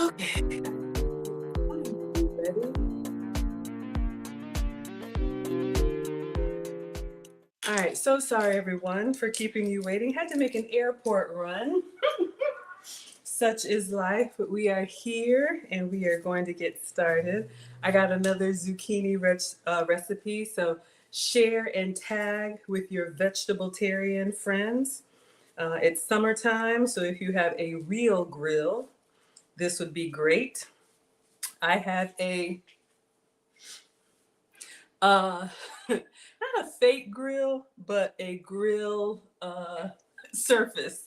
Okay. Ready? All right. So sorry, everyone, for keeping you waiting. Had to make an airport run. Such is life, but we are here and we are going to get started. I got another zucchini recipe, so share and tag with your vegetable-tarian friends. It's summertime, so if you have a real grill, this would be great. I have a not a fake grill, but a grill surface.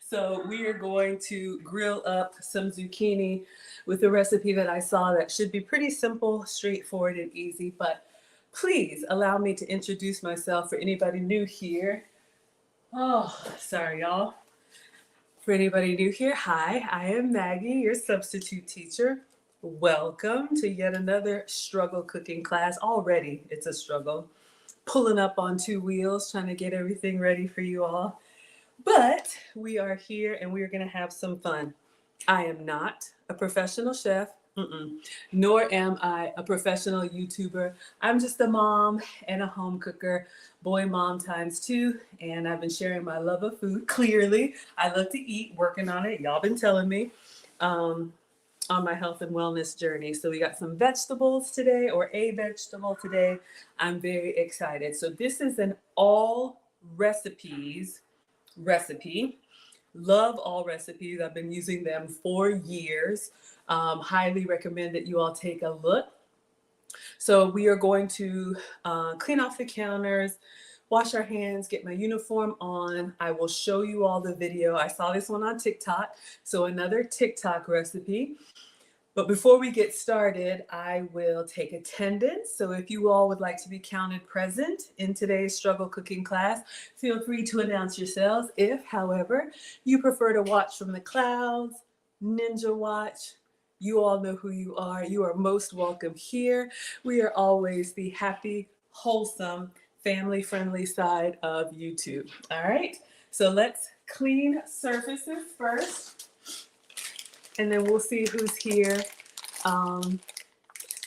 So we are going to grill up some zucchini with a recipe that I saw that should be pretty simple, straightforward, and easy. But please allow me to introduce myself for anybody new here. Oh, sorry, y'all. For anybody new here, hi, I am Maggie, your substitute teacher. Welcome to yet another struggle cooking class. Already, it's a struggle. Pulling up on two wheels, trying to get everything ready for you all. But we are here and we are going to have some fun. I am not a professional chef, nor am I a professional YouTuber. I'm just a mom and a home cooker, boy mom times two, and I've been sharing my love of food. Clearly, I love to eat, working on it. Y'all been telling me on my health and wellness journey. So we got some vegetables today, or a vegetable today. I'm very excited. So this is an all recipes recipe. Love all recipes. I've been using them for years. Highly recommend that you all take a look. So we are going to clean off the counters, wash our hands, get my uniform on. I will show you all the video. I saw this one on TikTok, so another TikTok recipe. But before we get started, I will take attendance. So if you all would like to be counted present in today's struggle cooking class, feel free to announce yourselves. If, however, you prefer to watch from the clouds, ninja watch, you all know who you are. You are most welcome here. We are always the happy, wholesome, family-friendly side of YouTube. All right, so let's clean surfaces first. And then we'll see who's here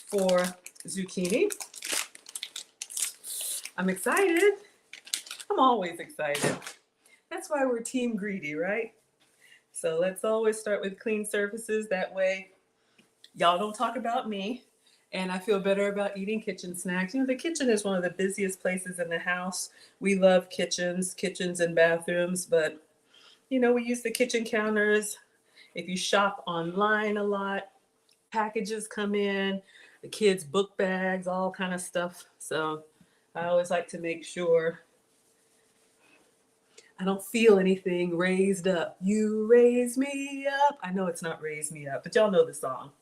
for zucchini. I'm excited. I'm always excited. That's why we're team greedy, right? So let's always start with clean surfaces. That way, y'all don't talk about me. And I feel better about eating kitchen snacks. You know, the kitchen is one of the busiest places in the house. We love kitchens and bathrooms, but you know, we use the kitchen counters. If you shop online a lot, packages come in, the kids' book bags, all kind of stuff. So I always like to make sure I don't feel anything raised up. You raise me up. I know it's not raise me up, but y'all know the song.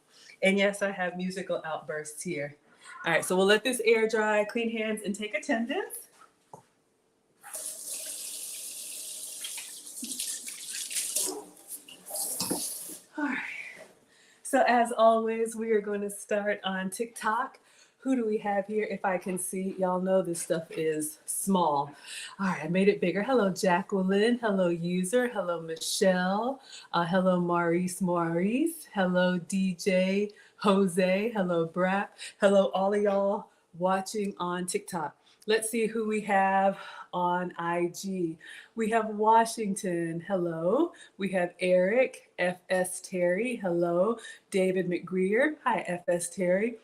And yes, I have musical outbursts here. All right, so we'll let this air dry, clean hands, and take attendance. All right. So as always, we are going to start on TikTok. Who do we have here? If I can see, y'all know this stuff is small. All right, I made it bigger. Hello, Jacqueline. Hello, user. Hello, Michelle. Hello, Maurice. Hello, DJ Jose. Hello, Brap. Hello, all of y'all watching on TikTok. Let's see who we have on IG. We have Washington, hello. We have Eric, FS Terry, hello. David McGreer, hi FS Terry.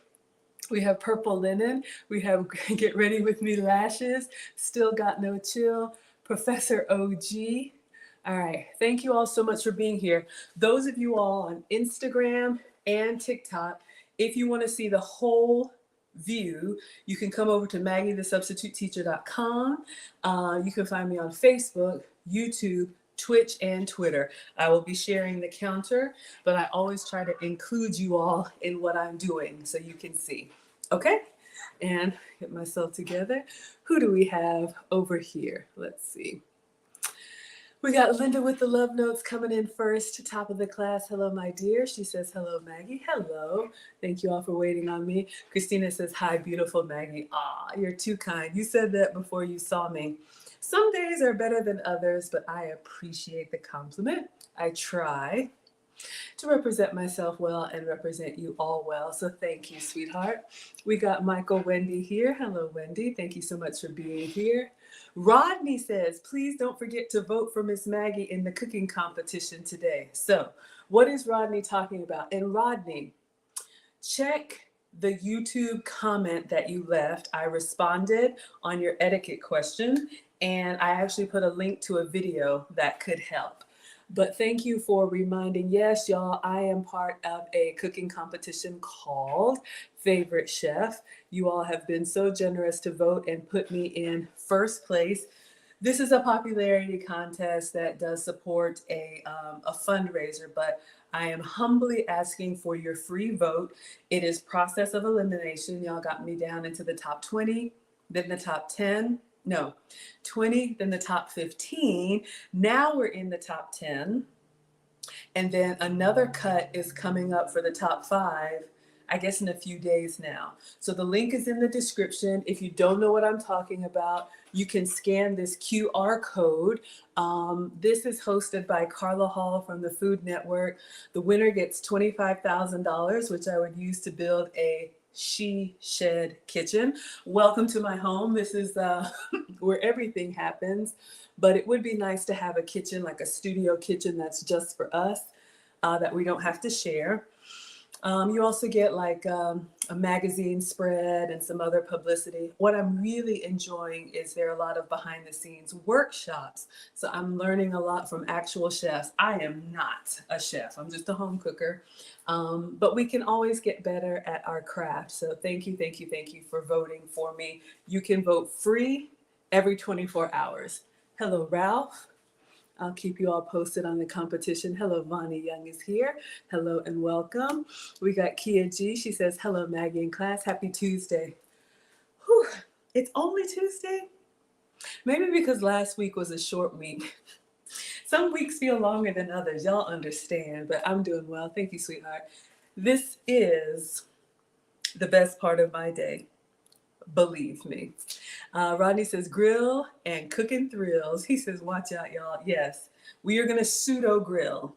We have Purple Linen. We have Get Ready With Me Lashes, Still Got No Chill, Professor OG. All right, thank you all so much for being here. Those of you all on Instagram and TikTok, if you want to see the whole view, you can come over to MaggieTheSubstituteTeacher.com. You can find me on Facebook, YouTube, Twitch, and Twitter. I will be sharing the counter, but I always try to include you all in what I'm doing so you can see. Okay? And get myself together. Who do we have over here? Let's see. We got Linda with the love notes coming in first, top of the class. Hello, my dear. She says, hello, Maggie. Hello. Thank you all for waiting on me. Christina says, hi, beautiful Maggie. Ah, you're too kind. You said that before you saw me. Some days are better than others, but I appreciate the compliment. I try. to represent myself well and represent you all well. So thank you, sweetheart. We got Michael Wendy here. Hello, Wendy. Thank you so much for being here. Rodney says, please don't forget to vote for Miss Maggie in the cooking competition today. So what is Rodney talking about? And Rodney, check the YouTube comment that you left. I responded on your etiquette question, and I actually put a link to a video that could help. But thank you for reminding. Yes, y'all, I am part of a cooking competition called Favorite Chef. You all have been so generous to vote and put me in first place. This is a popularity contest that does support a fundraiser, but I am humbly asking for your free vote. It is process of elimination. Y'all got me down into the top 20, then the top 10. No, 20, then the top 15. Now we're in the top 10. And then another cut is coming up for the top 5, I guess in a few days now. So the link is in the description. If you don't know what I'm talking about, you can scan this QR code. This is hosted by Carla Hall from the Food Network. The winner gets $25,000, which I would use to build a she shed kitchen. Welcome to my home. This is where everything happens, but it would be nice to have a kitchen, like a studio kitchen that's just for us, that we don't have to share. You also get like a magazine spread and some other publicity. What I'm really enjoying is there are a lot of behind the scenes workshops. So I'm learning a lot from actual chefs. I am not a chef. I'm just a home cooker. But we can always get better at our craft. So thank you, thank you, thank you for voting for me. You can vote free every 24 hours. Hello, Ralph. I'll keep you all posted on the competition. Hello, Vonnie Young is here. Hello and welcome. We got Kia G. She says, hello, Maggie in class. Happy Tuesday. Whew, it's only Tuesday? Maybe because last week was a short week. Some weeks feel longer than others. Y'all understand, but I'm doing well. Thank you, sweetheart. This is the best part of my day. Believe me. Rodney says grill and cooking thrills. He says, watch out, y'all. Yes, we are going to pseudo grill.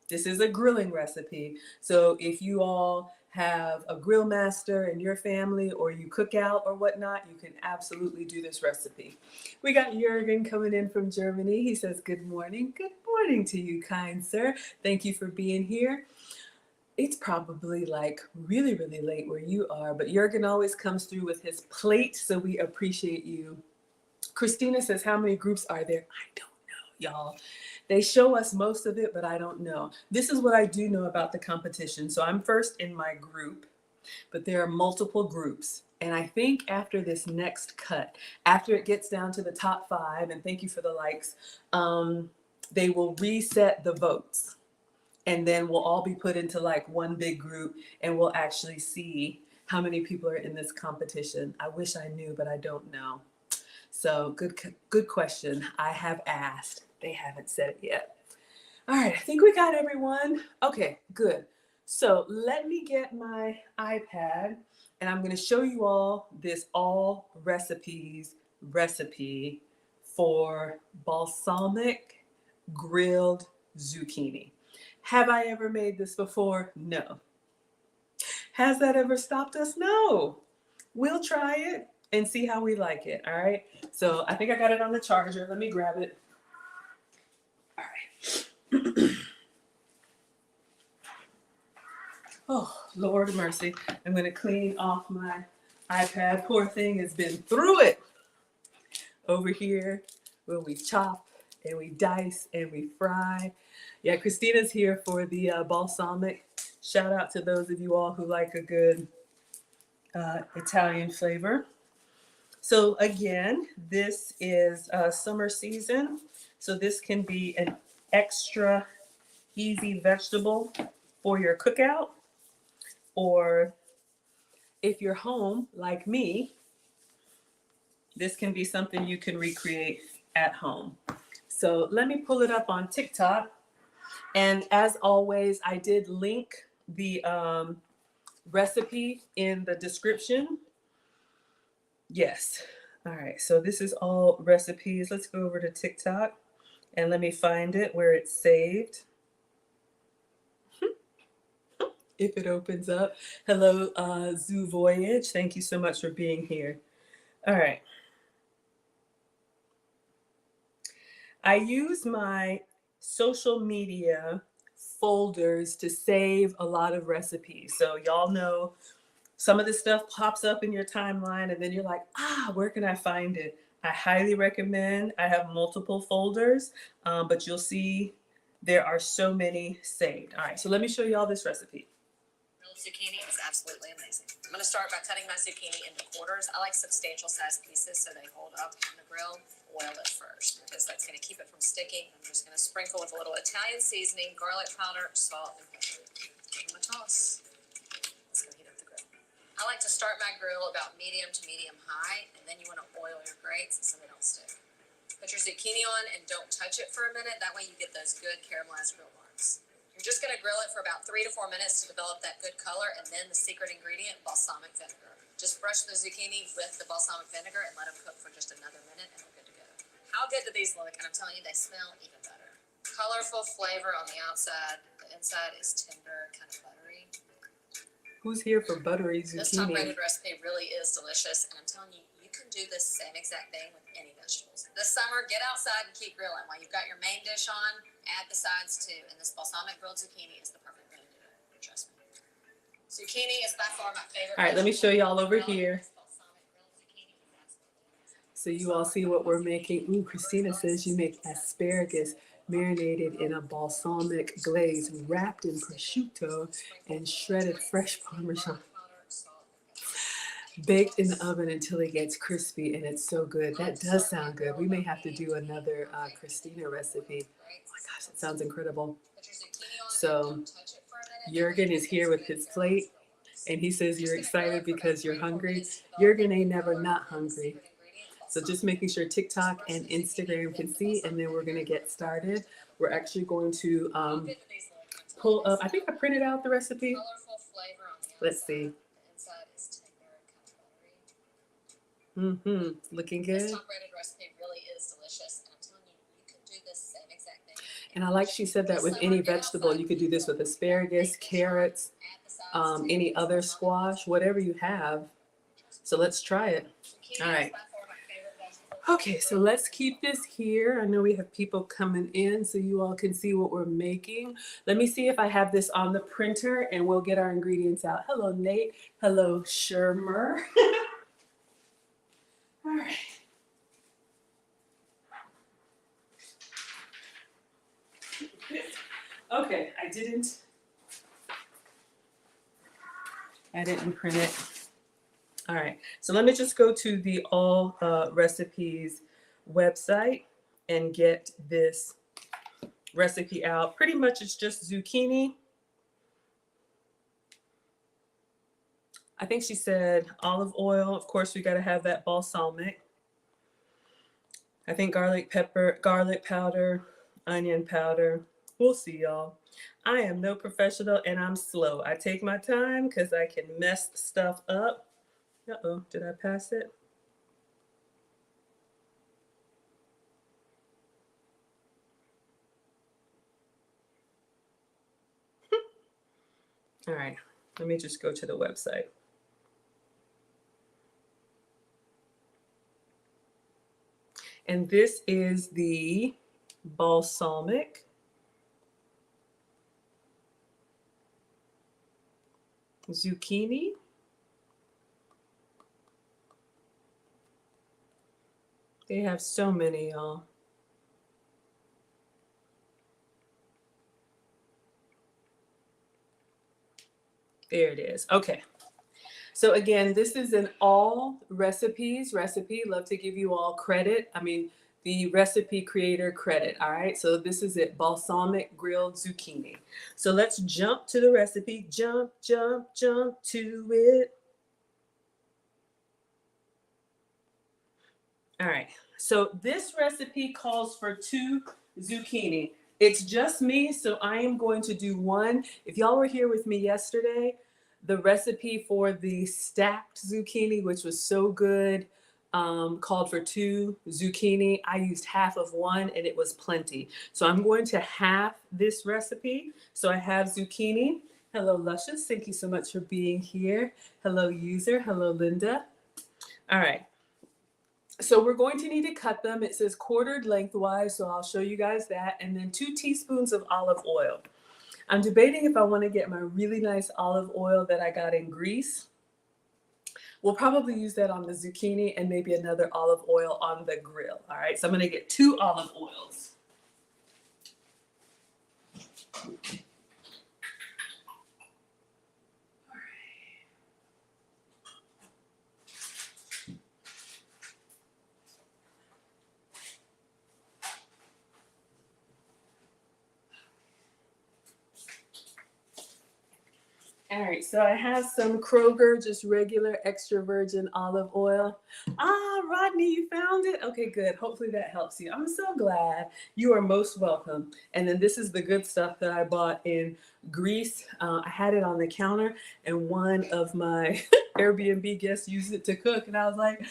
This is a grilling recipe. So if you all have a grill master in your family or you cook out or whatnot, you can absolutely do this recipe. We got Jürgen coming in from Germany. He says, good morning. Good morning to you, kind sir. Thank you for being here. It's probably like really, really late where you are, but Jürgen always comes through with his plate, so we appreciate you. Christina says, how many groups are there? I don't know, y'all. They show us most of it, but I don't know. This is what I do know about the competition. So I'm first in my group, but there are multiple groups. And I think after this next cut, after it gets down to the top 5, and thank you for the likes, they will reset the votes. And then we'll all be put into like one big group and we'll actually see how many people are in this competition. I wish I knew, but I don't know. So good question. I have asked. They haven't said it yet. All right, I think we got everyone. Okay, good. So let me get my iPad and I'm going to show you all this all recipes recipe for balsamic grilled zucchini. Have I ever made this before? No. Has that ever stopped us? No. We'll try it and see how we like it, all right? So I think I got it on the charger. Let me grab it. All right. Oh, Lord mercy. I'm going to clean off my iPad. Poor thing has been through it. Over here where we chop and we dice and we fry. Yeah, Christina's here for the balsamic. Shout out to those of you all who like a good Italian flavor. So again, this is summer season. So this can be an extra easy vegetable for your cookout. Or if you're home like me, this can be something you can recreate at home. So let me pull it up on TikTok. And as always, I did link the recipe in the description. Yes. All right. So this is all recipes. Let's go over to TikTok and let me find it where it's saved. if it opens up. Hello, Zoo Voyage. Thank you so much for being here. All right. I use my social media folders to save a lot of recipes. So y'all know some of this stuff pops up in your timeline and then you're like, where can I find it? I highly recommend. I have multiple folders, but you'll see there are so many saved. All right, so let me show y'all this recipe. Grilled zucchini is absolutely amazing. I'm going to start by cutting my zucchini into quarters. I like substantial size pieces so they hold up on the grill. Oil it first because that's going to keep it from sticking. I'm just going to sprinkle with a little Italian seasoning, garlic powder, salt, and pepper. Give them a toss. Let's go heat up the grill. I like to start my grill about medium to medium high, and then you want to oil your grates so they don't stick. Put your zucchini on and don't touch it for a minute. That way you get those good caramelized grill marks. You're just going to grill it for about 3 to 4 minutes to develop that good color, and then the secret ingredient, balsamic vinegar. Just brush the zucchini with the balsamic vinegar and let them cook for just another minute, and we're good to go. How good do these look? And I'm telling you, they smell even better. Colorful flavor on the outside. The inside is tender, kind of buttery. Who's here for buttery zucchini? This top-rated recipe really is delicious, and I'm telling you, you can do this same exact thing with any vegetables. This summer, get outside and keep grilling. While you've got your main dish on, add the sides too, and this balsamic grilled zucchini is the perfect way to do it. Trust me. Zucchini is by far my favorite. All right, let me show y'all over here. So you all see what we're making. Ooh, Christina says you make asparagus marinated in a balsamic glaze, wrapped in prosciutto and shredded fresh Parmesan. Baked in the oven until it gets crispy, and it's so good. That does sound good. We may have to do another Christina recipe. Oh my gosh, it sounds incredible. So Jurgen is here with his plate, and he says you're excited because you're hungry. Jurgen ain't never not hungry. So just making sure TikTok and Instagram can see, and then we're going to get started. We're actually going to pull up. I think I printed out the recipe. Let's see. Looking good. This top-rated recipe really is delicious, and I'm telling you, you can do this same exact thing. And I like she said that with any vegetable. You could do this with asparagus, carrots, any other squash, whatever you have. So let's try it. All right. Okay, so let's keep this here. I know we have people coming in so you all can see what we're making. Let me see if I have this on the printer and we'll get our ingredients out. Hello, Nate. Hello, Shermer. All right. Okay, I didn't print it. All right, so let me just go to the All Recipes website and get this recipe out. Pretty much it's just zucchini. I think she said olive oil. Of course, we got to have that balsamic. I think garlic powder, onion powder. We'll see, y'all. I am no professional and I'm slow. I take my time because I can mess stuff up. Uh-oh, did I pass it? All right, let me just go to the website. And this is the balsamic. Zucchini. They have so many, y'all. There it is. Okay. So again, this is an All Recipes recipe. Love to give you all credit. I mean, the recipe creator credit. All right. So this is it. Balsamic grilled zucchini. So let's jump to the recipe. Jump, jump, jump to it. All right. So this recipe calls for 2 zucchini. It's just me, so I am going to do 1. If y'all were here with me yesterday, the recipe for the stacked zucchini, which was so good, called for 2 zucchini. I used half of 1 and it was plenty. So I'm going to half this recipe. So I have zucchini Hello, Luscious. Thank you so much for being here. Hello, user. Hello, Linda. All right. So we're going to need to cut them. It says quartered lengthwise, so I'll show you guys that. And then 2 teaspoons of olive oil. I'm debating if I want to get my really nice olive oil that I got in Greece. We'll probably use that on the zucchini and maybe another olive oil on the grill. All right, so I'm going to get 2 olive oils. All right, so I have some Kroger, just regular extra virgin olive oil. Ah, Rodney, you found it? Okay, good. Hopefully that helps you. I'm so glad. You are most welcome. And then this is the good stuff that I bought in Greece. I had it on the counter, and one of my Airbnb guests used it to cook, and I was like,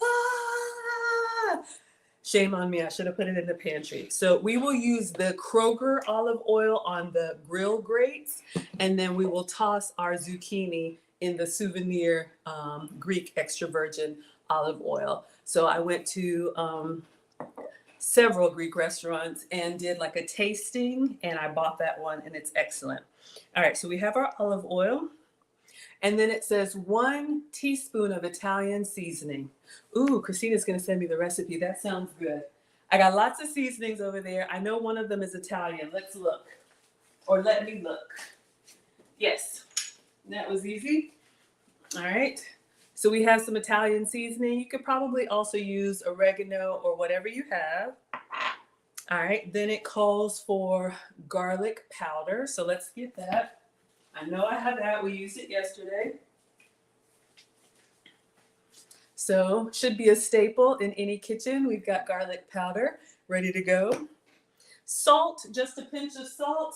ah! Shame on me, I should have put it in the pantry. So we will use the Kroger olive oil on the grill grates, and then we will toss our zucchini in the souvenir Greek extra virgin olive oil. So I went to several Greek restaurants and did like a tasting, and I bought that one, and it's excellent. All right, so we have our olive oil. And then it says 1 teaspoon of Italian seasoning. Ooh, Christina's gonna send me the recipe. That sounds good. I got lots of seasonings over there. I know one of them is Italian. Let's look. Or let me look. Yes, that was easy. All right. So we have some Italian seasoning. You could probably also use oregano or whatever you have. All right, then it calls for garlic powder. So let's get that. I know I have that. We used it yesterday. So should be a staple in any kitchen. We've got garlic powder ready to go. Salt, just a pinch of salt.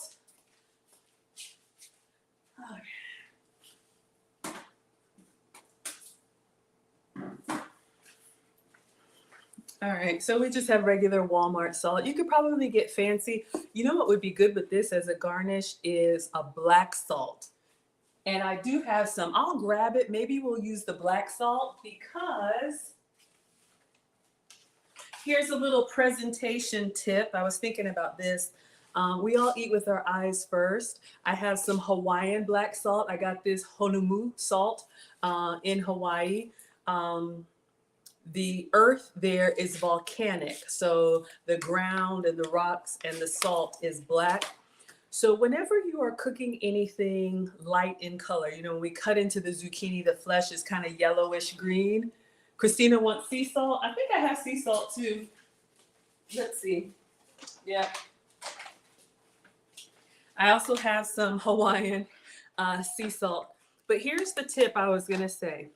All right, so we just have regular Walmart salt. You could probably get fancy. You know what would be good with this as a garnish is a black salt. And I do have some. I'll grab it. Maybe we'll use the black salt because here's a little presentation tip. I was thinking about this. We all eat with our eyes first. I have some Hawaiian black salt. I got this Honumu salt in Hawaii. The earth there is volcanic. So the ground and the rocks and the salt is black. So whenever you are cooking anything light in color, you know, when we cut into the zucchini, the flesh is kind of yellowish green. Christina wants sea salt. I think I have sea salt too. Let's see. Yeah. I also have some Hawaiian sea salt. But here's the tip I was going to say.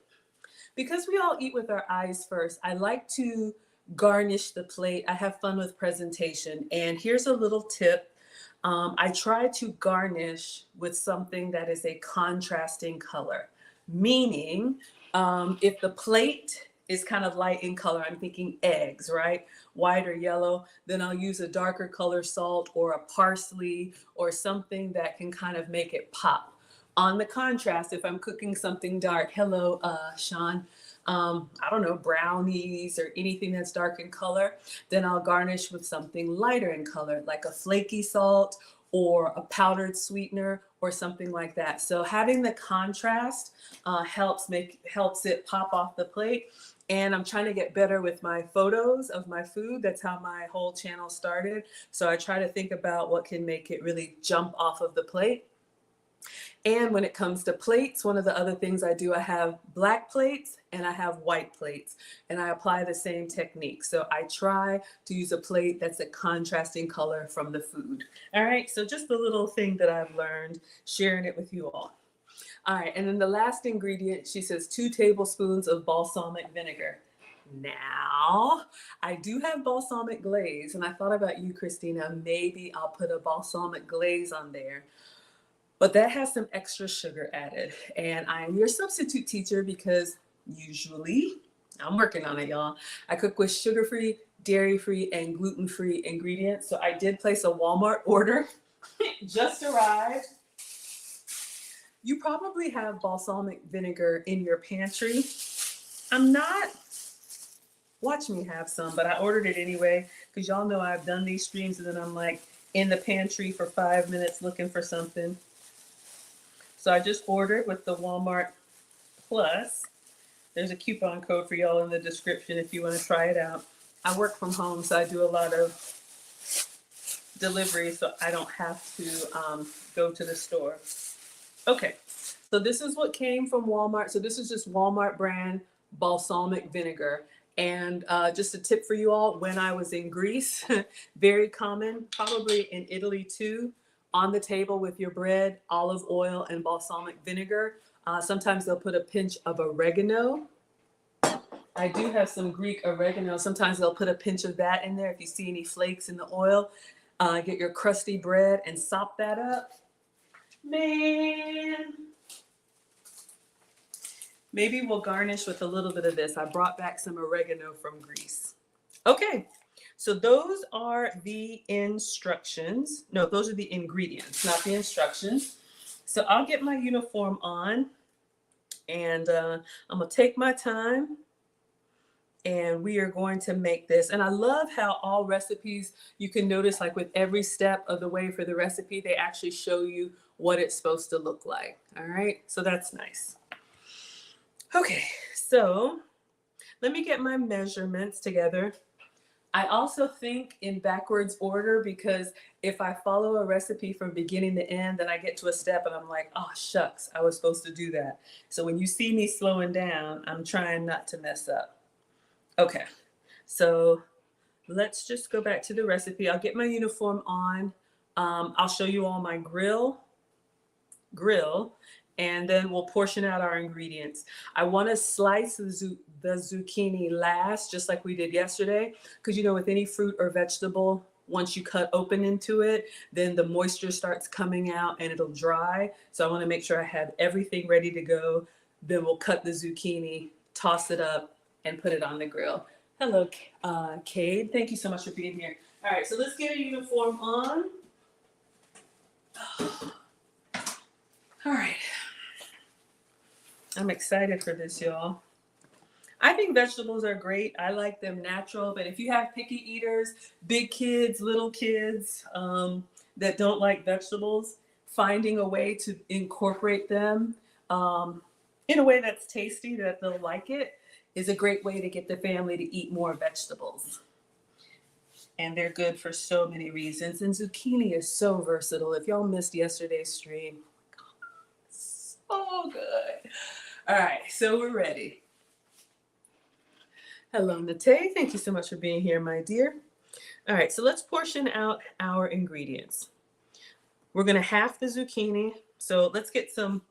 Because we all eat with our eyes first, I like to garnish the plate. I have fun with presentation. And here's a little tip. I try to garnish with something that is a contrasting color. Meaning, if the plate is kind of light in color, I'm thinking eggs, right? White or yellow, then I'll use a darker color salt or a parsley or something that can kind of make it pop. On the contrast, if I'm cooking something dark, hello, Sean, I don't know, brownies or anything that's dark in color, then I'll garnish with something lighter in color, like a flaky salt or a powdered sweetener or something like that. So having the contrast helps it pop off the plate. And I'm trying to get better with my photos of my food. That's how my whole channel started. So I try to think about what can make it really jump off of the plate. And when it comes to plates, one of the other things I do, I have black plates and I have white plates, and I apply the same technique. So I try to use a plate that's a contrasting color from the food. All right, so just a little thing that I've learned, sharing it with you all. All right, and then the last ingredient, she says 2 tablespoons of balsamic vinegar. Now, I do have balsamic glaze, and I thought about you, Christina. Maybe I'll put a balsamic glaze on there. But that has some extra sugar added. And I am your substitute teacher because usually, I'm working on it, y'all, I cook with sugar-free, dairy-free, and gluten-free ingredients. So I did place a Walmart order. Just arrived. You probably have balsamic vinegar in your pantry. I'm not, watch me have some, but I ordered it anyway because y'all know I've done these streams and then I'm like in the pantry for 5 minutes looking for something. So I just ordered with the Walmart Plus. There's a coupon code for y'all in the description if you want to try it out. I work from home, so I do a lot of delivery, so I don't have to go to the store. Okay, so this is what came from Walmart. So this is just Walmart brand balsamic vinegar. And just a tip for you all, when I was in Greece, very common, probably in Italy too, on the table with your bread, olive oil and balsamic vinegar. Sometimes they'll put a pinch of oregano. I do have some Greek oregano. Sometimes they'll put a pinch of that in there if you see any flakes in the oil. Get your crusty bread and sop that up. Man. Maybe we'll garnish with a little bit of this. I brought back some oregano from Greece. Okay, so those are the instructions. No, those are the ingredients, not the instructions. So I'll get my uniform on and I'm gonna take my time and we are going to make this. And I love how all recipes, you can notice like with every step of the way for the recipe, they actually show you what it's supposed to look like. All right, so that's nice. Okay, so let me get my measurements together. I also think in backwards order because if I follow a recipe from beginning to end, then I get to a step and I'm like, oh shucks, I was supposed to do that. So when you see me slowing down, I'm trying not to mess up. Okay, so let's just go back to the recipe. I'll get my uniform on. I'll show you all my grill, and then we'll portion out our ingredients. I want to slice the zucchini last, just like we did yesterday, because you know with any fruit or vegetable, once you cut open into it, then the moisture starts coming out and it'll dry. So I want to make sure I have everything ready to go. Then we'll cut the zucchini, toss it up, and put it on the grill. Hello, Cade. Thank you so much for being here. All right, so let's get a uniform on. All right. I'm excited for this, y'all. I think vegetables are great. I like them natural, but if you have picky eaters, big kids, little kids that don't like vegetables, finding a way to incorporate them in a way that's tasty, that they'll like it, is a great way to get the family to eat more vegetables. And they're good for so many reasons. And zucchini is so versatile. If y'all missed yesterday's stream, so good. All right, so we're ready. Hello, Nate. Thank you so much for being here, my dear. All right, so let's portion out our ingredients. We're gonna half the zucchini. So let's get some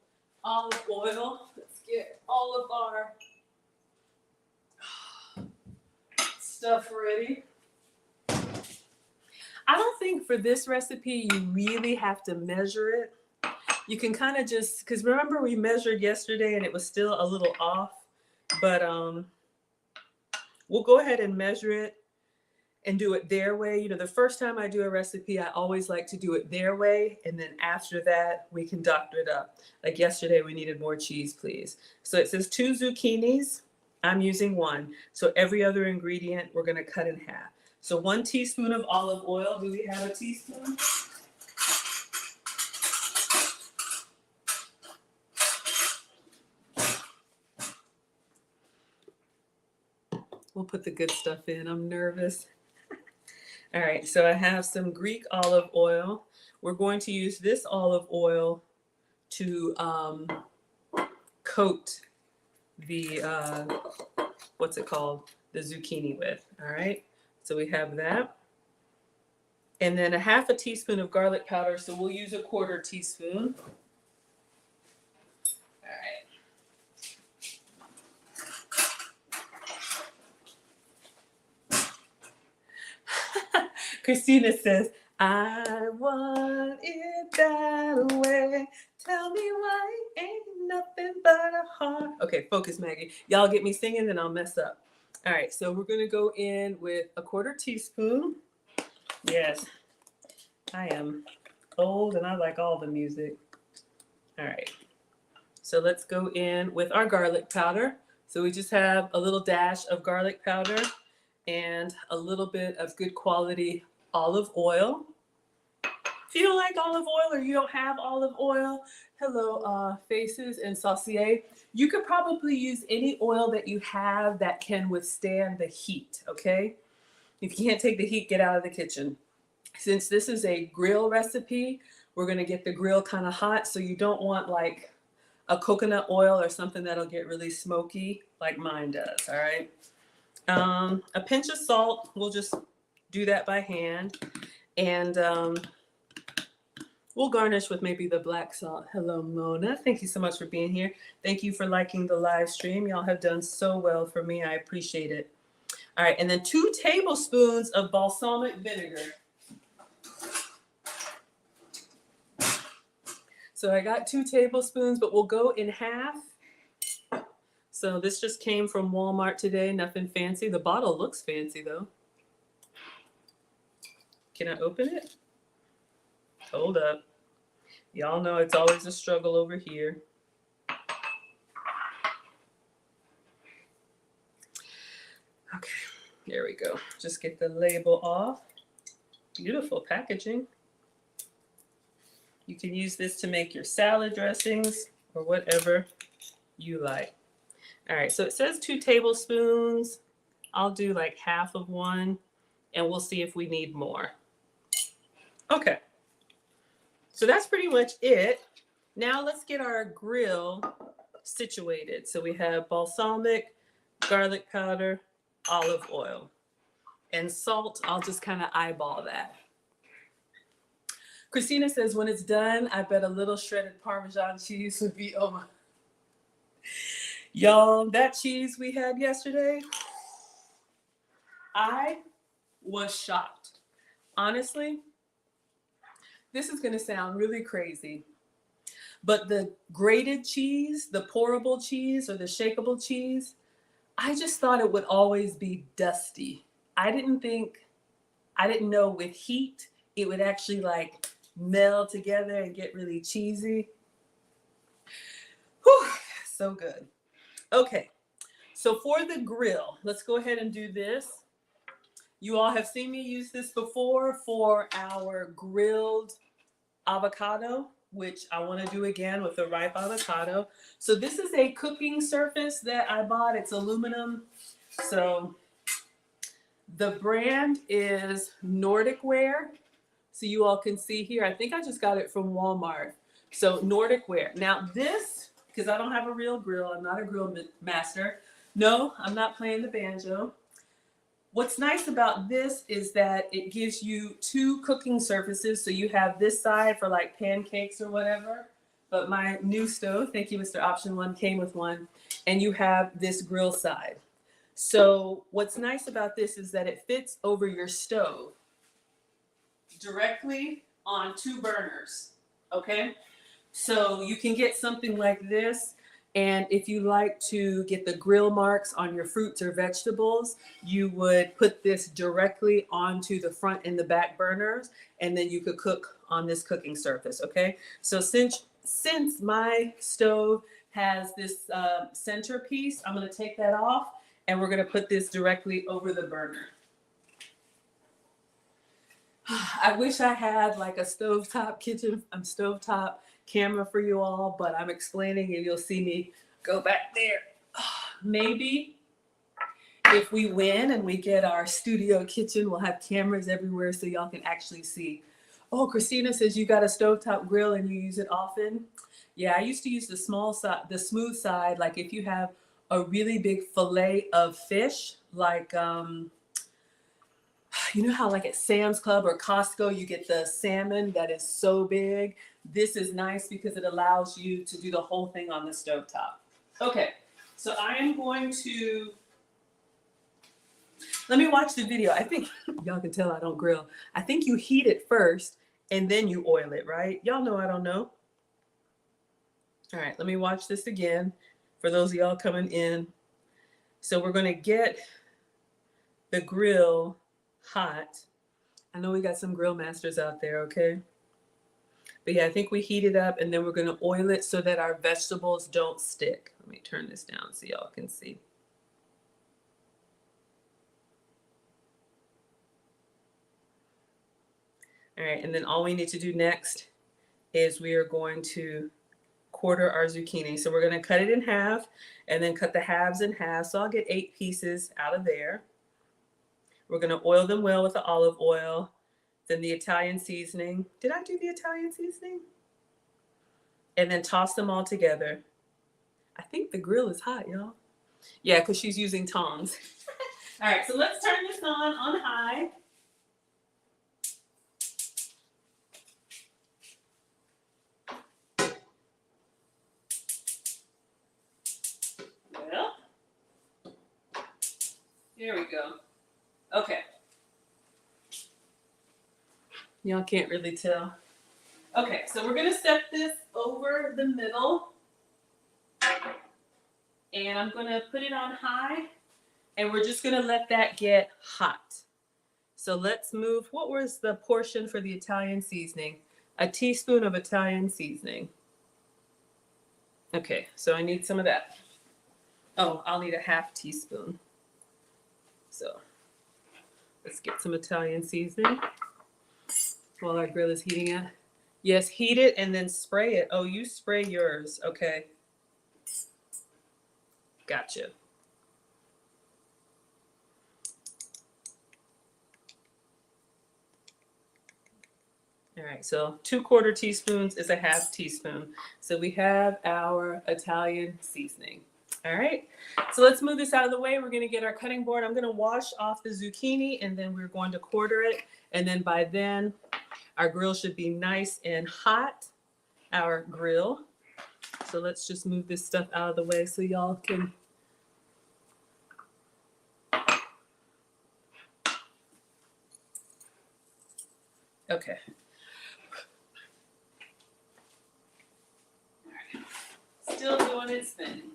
olive oil. Let's get all of our stuff ready. I don't think for this recipe you really have to measure it. You can kind of just, because remember we measured yesterday and it was still a little off, but we'll go ahead and measure it and do it their way. You know, the first time I do a recipe, I always like to do it their way. And then after that, we can doctor it up. Like yesterday, we needed more cheese, please. So it says 2 zucchinis. I'm using 1. So every other ingredient, we're going to cut in half. So 1 teaspoon of olive oil. Do we have a teaspoon? We'll put the good stuff in. I'm nervous. All right, so I have some Greek olive oil. We're going to use this olive oil to coat the, what's it called? The zucchini with, all right? So we have that. And then a half a teaspoon of garlic powder, so we'll use a 1/4 teaspoon. Christina says, I want it that way. Tell me why ain't nothing but a heart. Okay, focus, Maggie. Y'all get me singing, then I'll mess up. All right, so we're going to go in with a 1/4 teaspoon. Yes, I am old and I like all the music. All right. So let's go in with our garlic powder. So we just have a little dash of garlic powder and a little bit of good quality olive oil. If you don't like olive oil or you don't have olive oil, hello, Faces and Saucier, you could probably use any oil that you have that can withstand the heat, okay? If you can't take the heat, get out of the kitchen. Since this is a grill recipe, we're gonna get the grill kind of hot, so you don't want like a coconut oil or something that'll get really smoky like mine does, all right? A pinch of salt, we'll just do that by hand. And we'll garnish with maybe the black salt. Hello, Mona. Thank you so much for being here. Thank you for liking the live stream. Y'all have done so well for me. I appreciate it. All right, and then 2 tablespoons of balsamic vinegar. So I got 2 tablespoons, but we'll go in half. So this just came from Walmart today, nothing fancy. The bottle looks fancy though. Can I open it? Hold up. Y'all know it's always a struggle over here. Okay, there we go. Just get the label off. Beautiful packaging. You can use this to make your salad dressings or whatever you like. All right, so it says 2 tablespoons. I'll do like half of one and we'll see if we need more. Okay, so that's pretty much it. Now let's get our grill situated. So we have balsamic, garlic powder, olive oil, and salt. I'll just kind of eyeball that. Christina says, when it's done, I bet a little shredded Parmesan cheese would be, oh my. Y'all, that cheese we had yesterday, I was shocked. Honestly, this is gonna sound really crazy, but the grated cheese, the pourable cheese or the shakeable cheese, I just thought it would always be dusty. I didn't know with heat, it would actually like meld together and get really cheesy. Whew, so good. Okay, so for the grill, let's go ahead and do this. You all have seen me use this before for our grilled avocado, which I want to do again with the ripe avocado. So this is a cooking surface that I bought. It's aluminum. So the brand is Nordic Ware. So you all can see here, I think I just got it from Walmart. So Nordic Ware. Now this, because I don't have a real grill, I'm not a grill master. No, I'm not playing the banjo. What's nice about this is that it gives you 2 cooking surfaces. So you have this side for like pancakes or whatever, but my new stove, thank you, Mr. Option 1, came with one, and you have this grill side. So what's nice about this is that it fits over your stove directly on 2 burners, okay? So you can get something like this, and if you like to get the grill marks on your fruits or vegetables, you would put this directly onto the front and the back burners, and then you could cook on this cooking surface, okay? So since my stove has this centerpiece, I'm gonna take that off, and we're gonna put this directly over the burner. I wish I had like a stovetop camera for you all, but I'm explaining and you'll see me go back there. Maybe if we win and we get our studio kitchen, we'll have cameras everywhere so y'all can actually see. Oh, Christina says you got a stovetop grill and you use it often. Yeah, I used to use the small side, the smooth side. Like if you have a really big fillet of fish, like, you know how like at Sam's Club or Costco, you get the salmon that is so big. This is nice because it allows you to do the whole thing on the stovetop. Okay, so I am going to, let me watch the video. I think, y'all can tell I don't grill. I think you heat it first and then you oil it, right? Y'all know I don't know. All right, let me watch this again for those of y'all coming in. So we're gonna get the grill hot. I know we got some grill masters out there, okay? But yeah, I think we heat it up and then we're going to oil it so that our vegetables don't stick. Let me turn this down so y'all can see. All right, and then all we need to do next is we are going to quarter our zucchini. So we're going to cut it in half and then cut the halves in half. So I'll get 8 pieces out of there. We're going to oil them well with the olive oil, then the Italian seasoning. Did I do the Italian seasoning? And then toss them all together. I think the grill is hot, y'all. Yeah, because she's using tongs. All right, so let's turn this on high. Well, here we go. Okay. Y'all can't really tell. Okay, so we're going to set this over the middle. And I'm going to put it on high. And we're just going to let that get hot. So let's move. What was the portion for the Italian seasoning? A teaspoon of Italian seasoning. Okay, so I need some of that. Oh, I'll need a half teaspoon. So let's get some Italian seasoning while our grill is heating up. Yes, heat it and then spray it. Oh, you spray yours. Okay. Gotcha. All right, so 2/4 teaspoons is a half teaspoon. So we have our Italian seasoning. All right, so let's move this out of the way. We're gonna get our cutting board. I'm gonna wash off the zucchini and then we're going to quarter it. And then by then, our grill should be nice and hot, our grill. So let's just move this stuff out of the way so y'all can. Okay. Still doing its thing.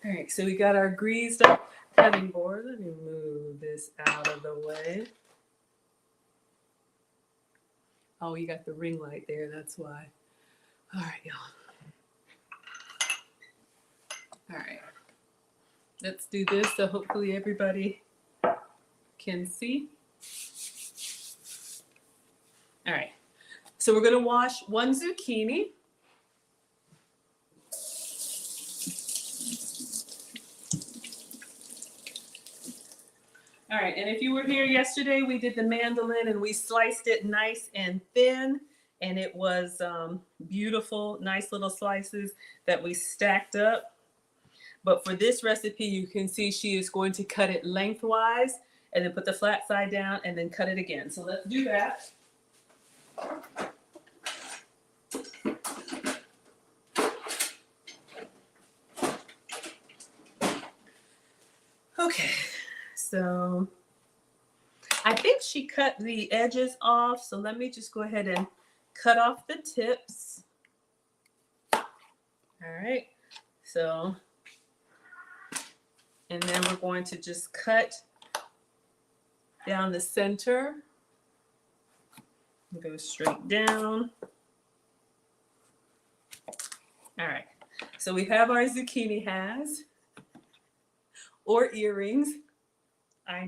All right, so we got our greased up cutting board. Let me move this out of the way. Oh, you got the ring light there, that's why. All right, y'all. All right. Let's do this so hopefully everybody can see. All right. So we're going to wash 1 zucchini. All right, and if you were here yesterday, we did the mandolin and we sliced it nice and thin, and it was beautiful, nice little slices that we stacked up. But for this recipe, you can see she is going to cut it lengthwise and then put the flat side down and then cut it again. So let's do that. Okay. So I think she cut the edges off. So let me just go ahead and cut off the tips. All right. So, and then we're going to just cut down the center. Go straight down. All right. So we have our zucchini halves or earrings. I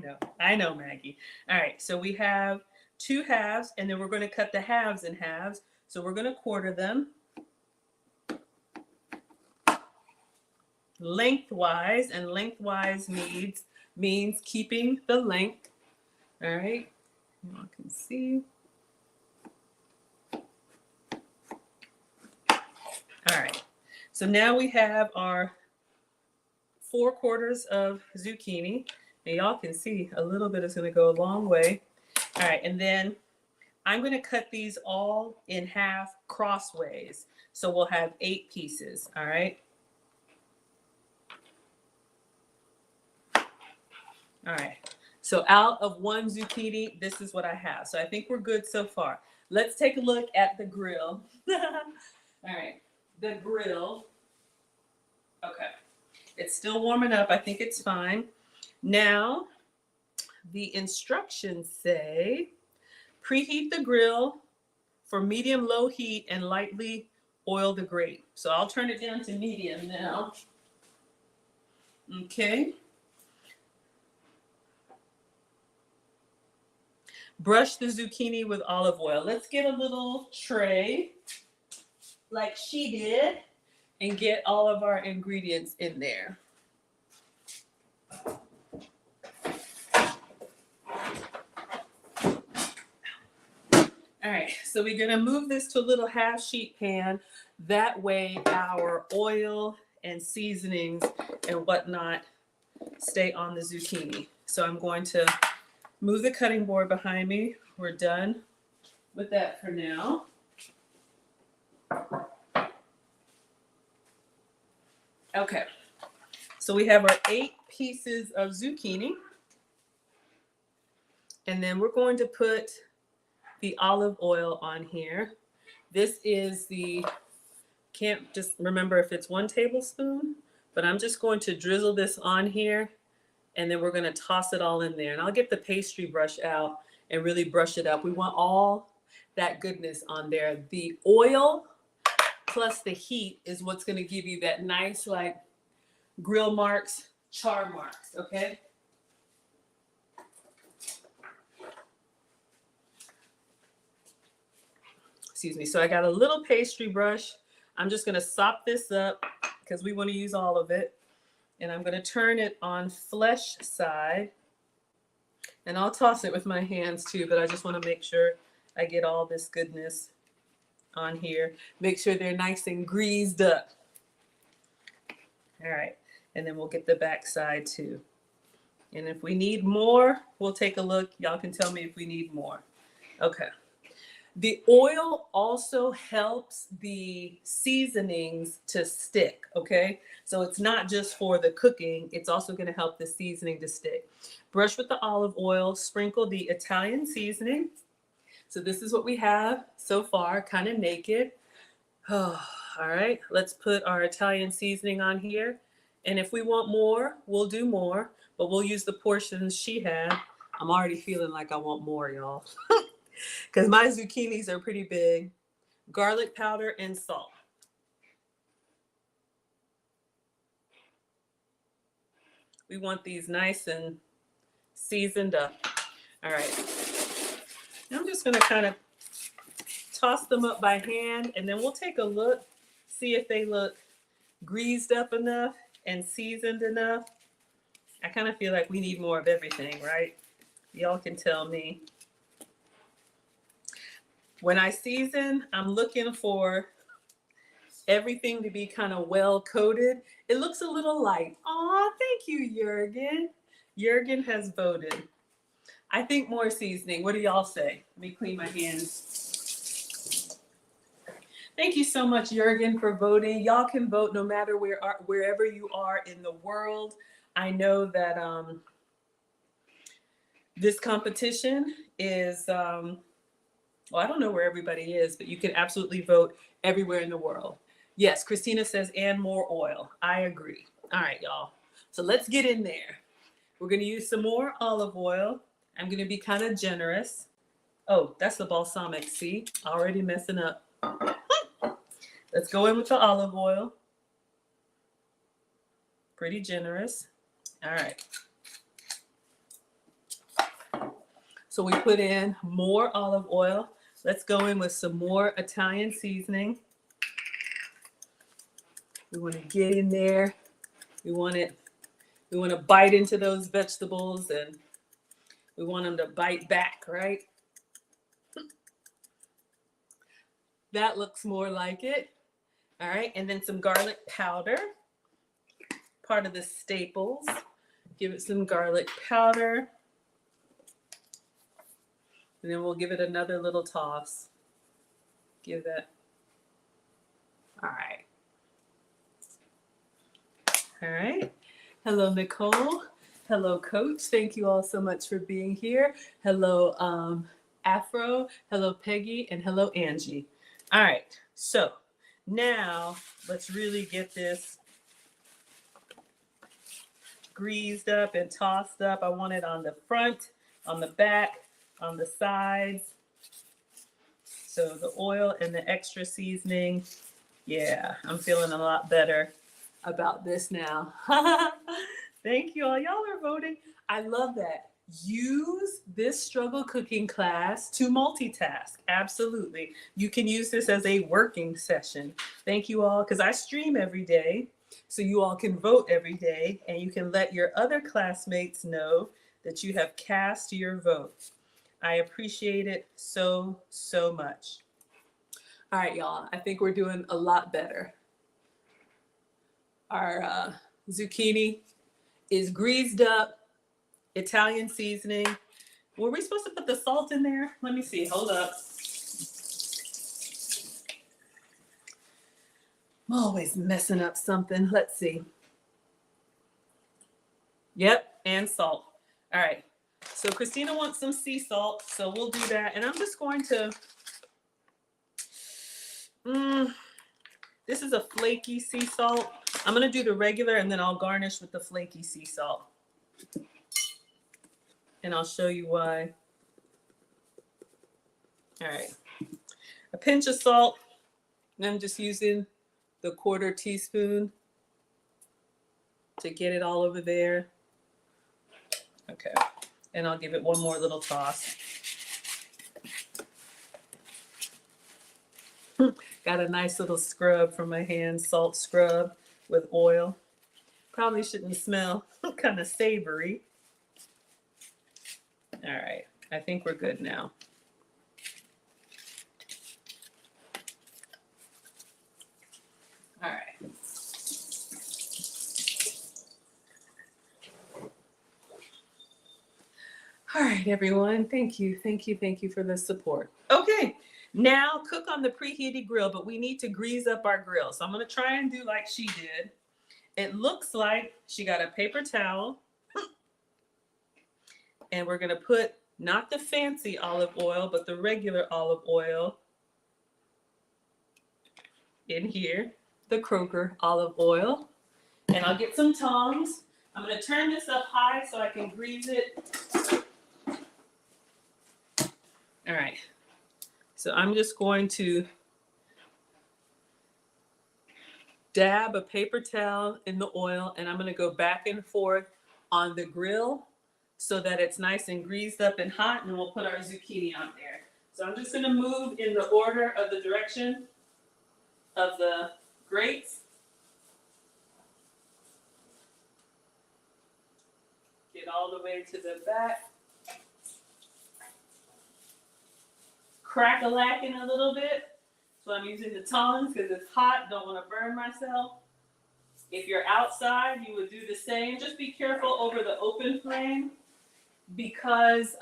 know, Maggie. All right, so we have 2 halves, and then we're going to cut the halves in halves. So we're going to quarter them lengthwise, and lengthwise means keeping the length. All right, you all can see. All right, so now we have our 4/4 of zucchini. And y'all can see a little bit is going to go a long way. All right, and then I'm going to cut these all in half crossways. So we'll have 8 pieces, all right? All right, so out of 1 zucchini, this is what I have. So I think we're good so far. Let's take a look at the grill. All right, the grill. Okay, it's still warming up. I think it's fine. Now, the instructions say preheat the grill for medium low heat and lightly oil the grape. So I'll turn it down to medium now. Okay. Brush the zucchini with olive oil. Let's get a little tray like she did and get all of our ingredients in there. All right, so we're gonna move this to a little half sheet pan. That way our oil and seasonings and whatnot stay on the zucchini. So I'm going to move the cutting board behind me. We're done with that for now. Okay, so we have our 8 pieces of zucchini. And then we're going to put the olive oil on here. This is can't just remember if it's 1 tablespoon, but I'm just going to drizzle this on here, and then we're going to toss it all in there. And I'll get the pastry brush out and really brush it up. We want all that goodness on there. The oil plus the heat is what's going to give you that nice like grill marks, char marks, okay? Excuse me. So I got a little pastry brush. I'm just going to sop this up because we want to use all of it. And I'm going to turn it on flesh side. And I'll toss it with my hands too, but I just want to make sure I get all this goodness on here. Make sure they're nice and greased up. All right. And then we'll get the back side too. And if we need more, we'll take a look. Y'all can tell me if we need more. Okay. The oil also helps the seasonings to stick, okay? So it's not just for the cooking, it's also gonna help the seasoning to stick. Brush with the olive oil, sprinkle the Italian seasoning. So this is what we have so far, kind of naked. Oh, all right, let's put our Italian seasoning on here. And if we want more, we'll do more, but we'll use the portions she had. I'm already feeling like I want more, y'all. Because my zucchinis are pretty big. Garlic powder and salt. We want these nice and seasoned up. All right. Now I'm just going to kind of toss them up by hand, and then we'll take a look, see if they look greased up enough and seasoned enough. I kind of feel like we need more of everything, right? Y'all can tell me. When I season, I'm looking for everything to be kind of well coated. It looks a little light. Aw, thank you, Jurgen. Jurgen has voted. I think more seasoning. What do y'all say? Let me clean my hands. Thank you so much, Jurgen, for voting. Y'all can vote no matter wherever you are in the world. I know that this competition is, well, I don't know where everybody is, but you can absolutely vote everywhere in the world. Yes, Christina says, and more oil. I agree. All right, y'all. So let's get in there. We're going to use some more olive oil. I'm going to be kind of generous. Oh, that's the balsamic. See, already messing up. Let's go in with the olive oil. Pretty generous. All right. So we put in more olive oil. Let's go in with some more Italian seasoning. We want to get in there. We want to bite into those vegetables, and we want them to bite back, right? That looks more like it. All right, and then some garlic powder, part of the staples. Give it some garlic powder. And then we'll give it another little toss. Give that. All right. All right. Hello, Nicole. Hello, Coach. Thank you all so much for being here. Hello, Afro. Hello, Peggy. And hello, Angie. All right. So now let's really get this greased up and tossed up. I want it on the front, on the back, on the sides. So the oil and the extra seasoning, yeah, I'm feeling a lot better about this now. Thank you all. Y'all are voting. I love that. Use this struggle cooking class to multitask. Absolutely. You can use this as a working session. Thank you all, because I stream every day. So you all can vote every day, and you can let your other classmates know that you have cast your vote. I appreciate it so, so much. All right, y'all. I think we're doing a lot better. Our zucchini is greased up, Italian seasoning. Were we supposed to put the salt in there? Let me see. Hold up. I'm always messing up something. Let's see. Yep, and salt. All right. So Christina wants some sea salt, so we'll do that. And I'm just going to, this is a flaky sea salt. I'm going to do the regular, and then I'll garnish with the flaky sea salt. And I'll show you why. All right. A pinch of salt. And I'm just using the 1/4 teaspoon to get it all over there. Okay. And I'll give it one more little toss. Got a nice little scrub from my hands, salt scrub with oil. Probably shouldn't smell kind of savory. All right, I think we're good now. All right. All right, everyone. Thank you, thank you, thank you for the support. Okay, now cook on the preheated grill, but we need to grease up our grill. So I'm gonna try and do like she did. It looks like she got a paper towel, and we're gonna put not the fancy olive oil, but the regular olive oil in here, the Kroger olive oil. And I'll get some tongs. I'm gonna turn this up high so I can grease it. All right, so I'm just going to dab a paper towel in the oil, and I'm gonna go back and forth on the grill so that it's nice and greased up and hot, and we'll put our zucchini on there. So I'm just gonna move in the order of the direction of the grates. Get all the way to the back. Crack-a-lacking a little bit. So I'm using the tongs because it's hot, don't want to burn myself. If you're outside, you would do the same. Just be careful over the open flame because,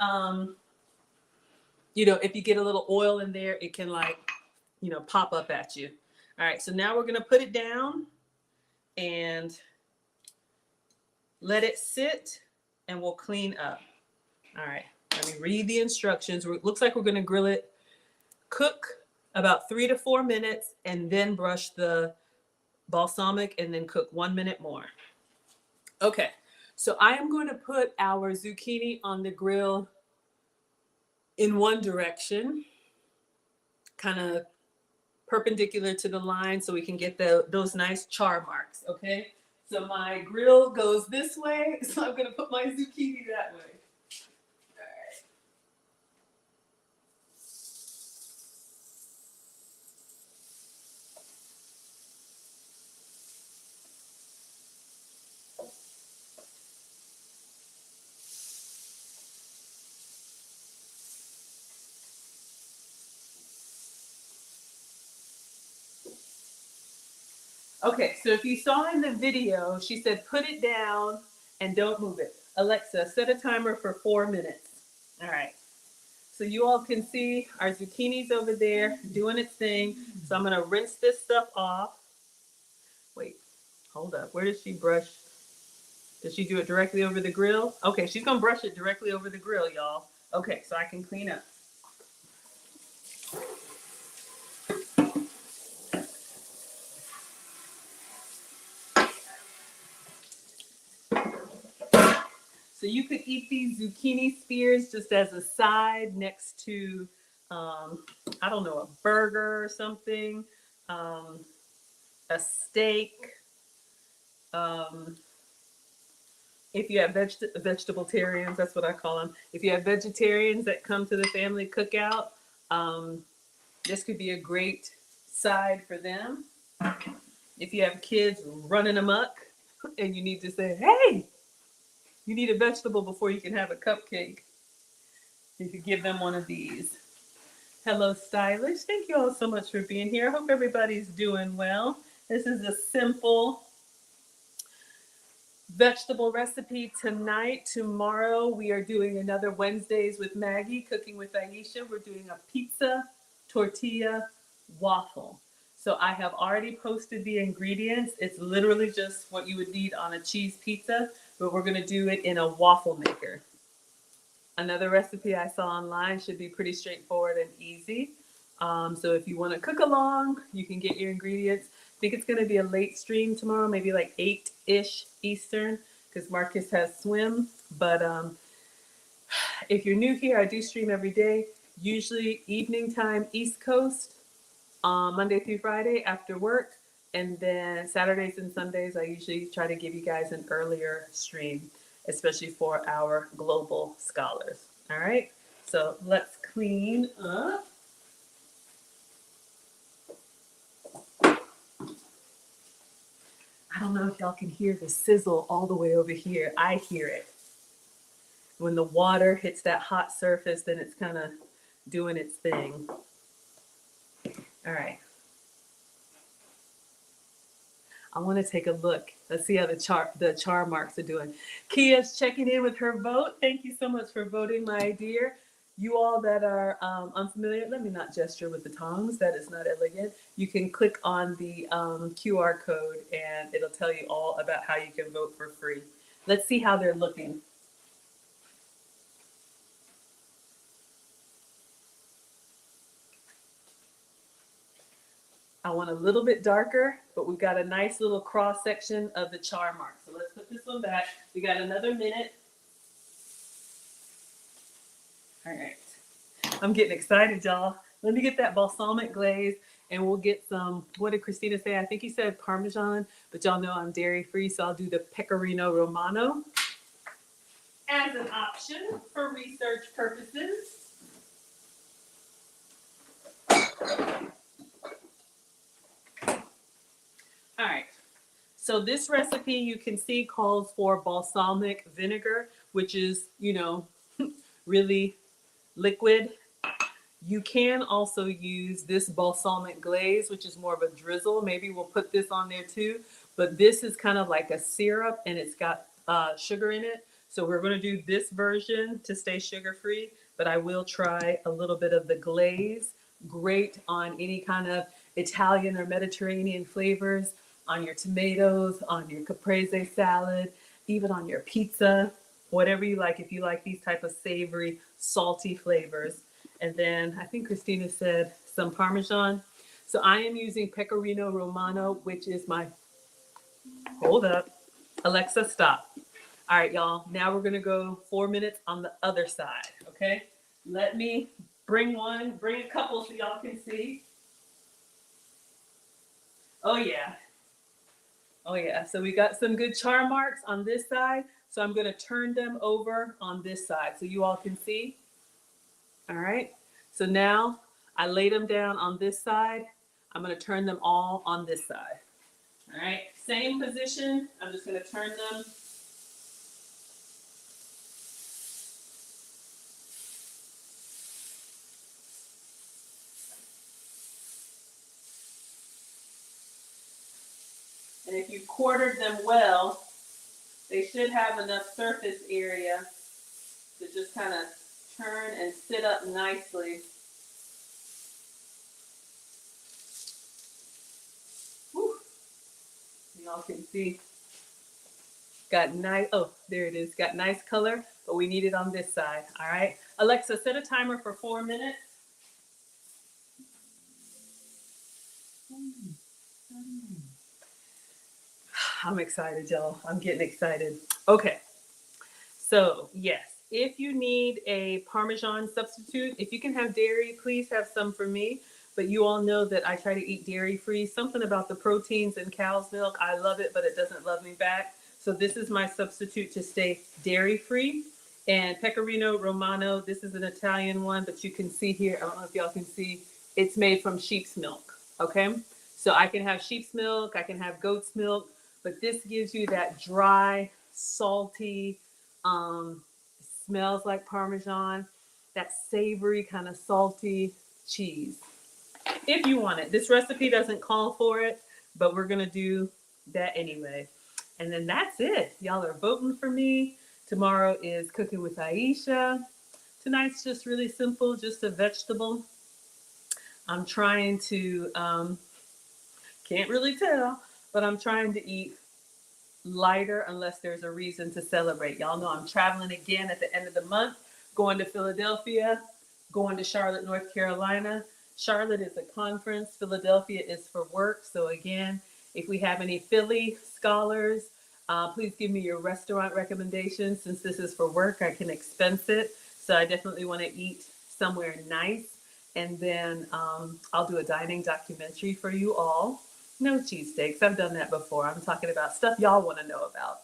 you know, if you get a little oil in there, it can like, you know, pop up at you. All right, so now we're going to put it down and let it sit, and we'll clean up. All right, let me read the instructions. It looks like we're going to grill it. Cook about 3 to 4 minutes and then brush the balsamic and then cook 1 minute more. Okay, so I am going to put our zucchini on the grill in one direction, kind of perpendicular to the line so we can get those nice char marks, okay? So my grill goes this way, so I'm going to put my zucchini that way. Okay, so if you saw in the video, she said put it down and don't move it. Alexa, set a timer for 4 minutes. All right. So you all can see our zucchini's over there doing its thing. So I'm going to rinse this stuff off. Wait, hold up. Where does she brush? Does she do it directly over the grill? Okay, she's going to brush it directly over the grill, y'all. Okay, so I can clean up. So you could eat these zucchini spears just as a side next to I don't know, a burger or something, a steak. Um, if you have vegetabilitarians, that's what I call them. If you have vegetarians that come to the family cookout, um, this could be a great side for them. If you have kids running amok and you need to say, hey, you need a vegetable before you can have a cupcake, you could give them one of these. Hello, stylish. Thank you all so much for being here. I hope everybody's doing well. This is a simple vegetable recipe tonight. Tomorrow we are doing another Wednesdays with Maggie, cooking with Aisha. We're doing a pizza tortilla waffle. So I have already posted the ingredients. It's literally just what you would need on a cheese pizza, but we're going to do it in a waffle maker. Another recipe I saw online should be pretty straightforward and easy. So if you want to cook along, you can get your ingredients. I think it's going to be a late stream tomorrow, maybe like 8-ish Eastern, because Marcus has swim. But if you're new here, I do stream every day, usually evening time East Coast, Monday through Friday after work. And then Saturdays and Sundays, I usually try to give you guys an earlier stream, especially for our global scholars. All right, so let's clean up. I don't know if y'all can hear the sizzle all the way over here. I hear it. When the water hits that hot surface, then it's kind of doing its thing. All right. I want to take a look. Let's see how the char marks are doing. Kia's checking in with her vote. Thank you so much for voting, my dear. You all that are unfamiliar, let me not gesture with the tongs. That is not elegant. You can click on the QR code and it'll tell you all about how you can vote for free. Let's see how they're looking. I want a little bit darker, but we've got a nice little cross section of the char mark. So let's put this one back. We got another minute. All right. I'm getting excited, y'all. Let me get that balsamic glaze and we'll get some, what did Christina say? I think he said Parmesan, but y'all know I'm dairy free, so I'll do the Pecorino Romano as an option for research purposes. All right, so this recipe you can see calls for balsamic vinegar, which is, you know, really liquid. You can also use this balsamic glaze, which is more of a drizzle. Maybe we'll put this on there too, but this is kind of like a syrup and it's got sugar in it. So we're going to do this version to stay sugar-free, but I will try a little bit of the glaze. Great on any kind of Italian or Mediterranean flavors, on your tomatoes, on your caprese salad, even on your pizza, whatever you like. If you like these type of savory, salty flavors. And then I think Christina said some Parmesan. So I am using Pecorino Romano, which is my, hold up, Alexa, stop. All right, y'all, now we're gonna go 4 minutes on the other side, okay? Let me bring a couple so y'all can see. Oh yeah. Oh yeah, so we got some good char marks on this side. So I'm gonna turn them over on this side so you all can see. All right, so now I laid them down on this side. I'm gonna turn them all on this side. All right, same position. I'm just gonna turn them. And if you quartered them well, they should have enough surface area to just kind of turn and sit up nicely. Whew. Y'all can see. Got nice, oh, there it is. Got nice color, but we need it on this side. All right. Alexa, set a timer for 4 minutes. I'm excited, y'all. I'm getting excited. Okay. So, yes, if you need a Parmesan substitute, if you can have dairy, please have some for me. But you all know that I try to eat dairy free. Something about the proteins in cow's milk, I love it, but it doesn't love me back. So this is my substitute to stay dairy free. And Pecorino Romano, this is an Italian one, but you can see here, I don't know if y'all can see, it's made from sheep's milk, okay? So I can have sheep's milk, I can have goat's milk, but this gives you that dry, salty, smells like Parmesan, that savory kind of salty cheese. If you want it. This recipe doesn't call for it, but we're gonna do that anyway. And then that's it. Y'all are voting for me. Tomorrow is cooking with Aisha. Tonight's just really simple, just a vegetable. I'm trying to, can't really tell, but I'm trying to eat lighter unless there's a reason to celebrate. Y'all know I'm traveling again at the end of the month, going to Philadelphia, going to Charlotte, North Carolina. Charlotte is a conference, Philadelphia is for work. So again, if we have any Philly scholars, please give me your restaurant recommendations. Since this is for work, I can expense it. So I definitely want to eat somewhere nice. And then I'll do a dining documentary for you all. No cheesesteaks. I've done that before. I'm talking about stuff y'all want to know about.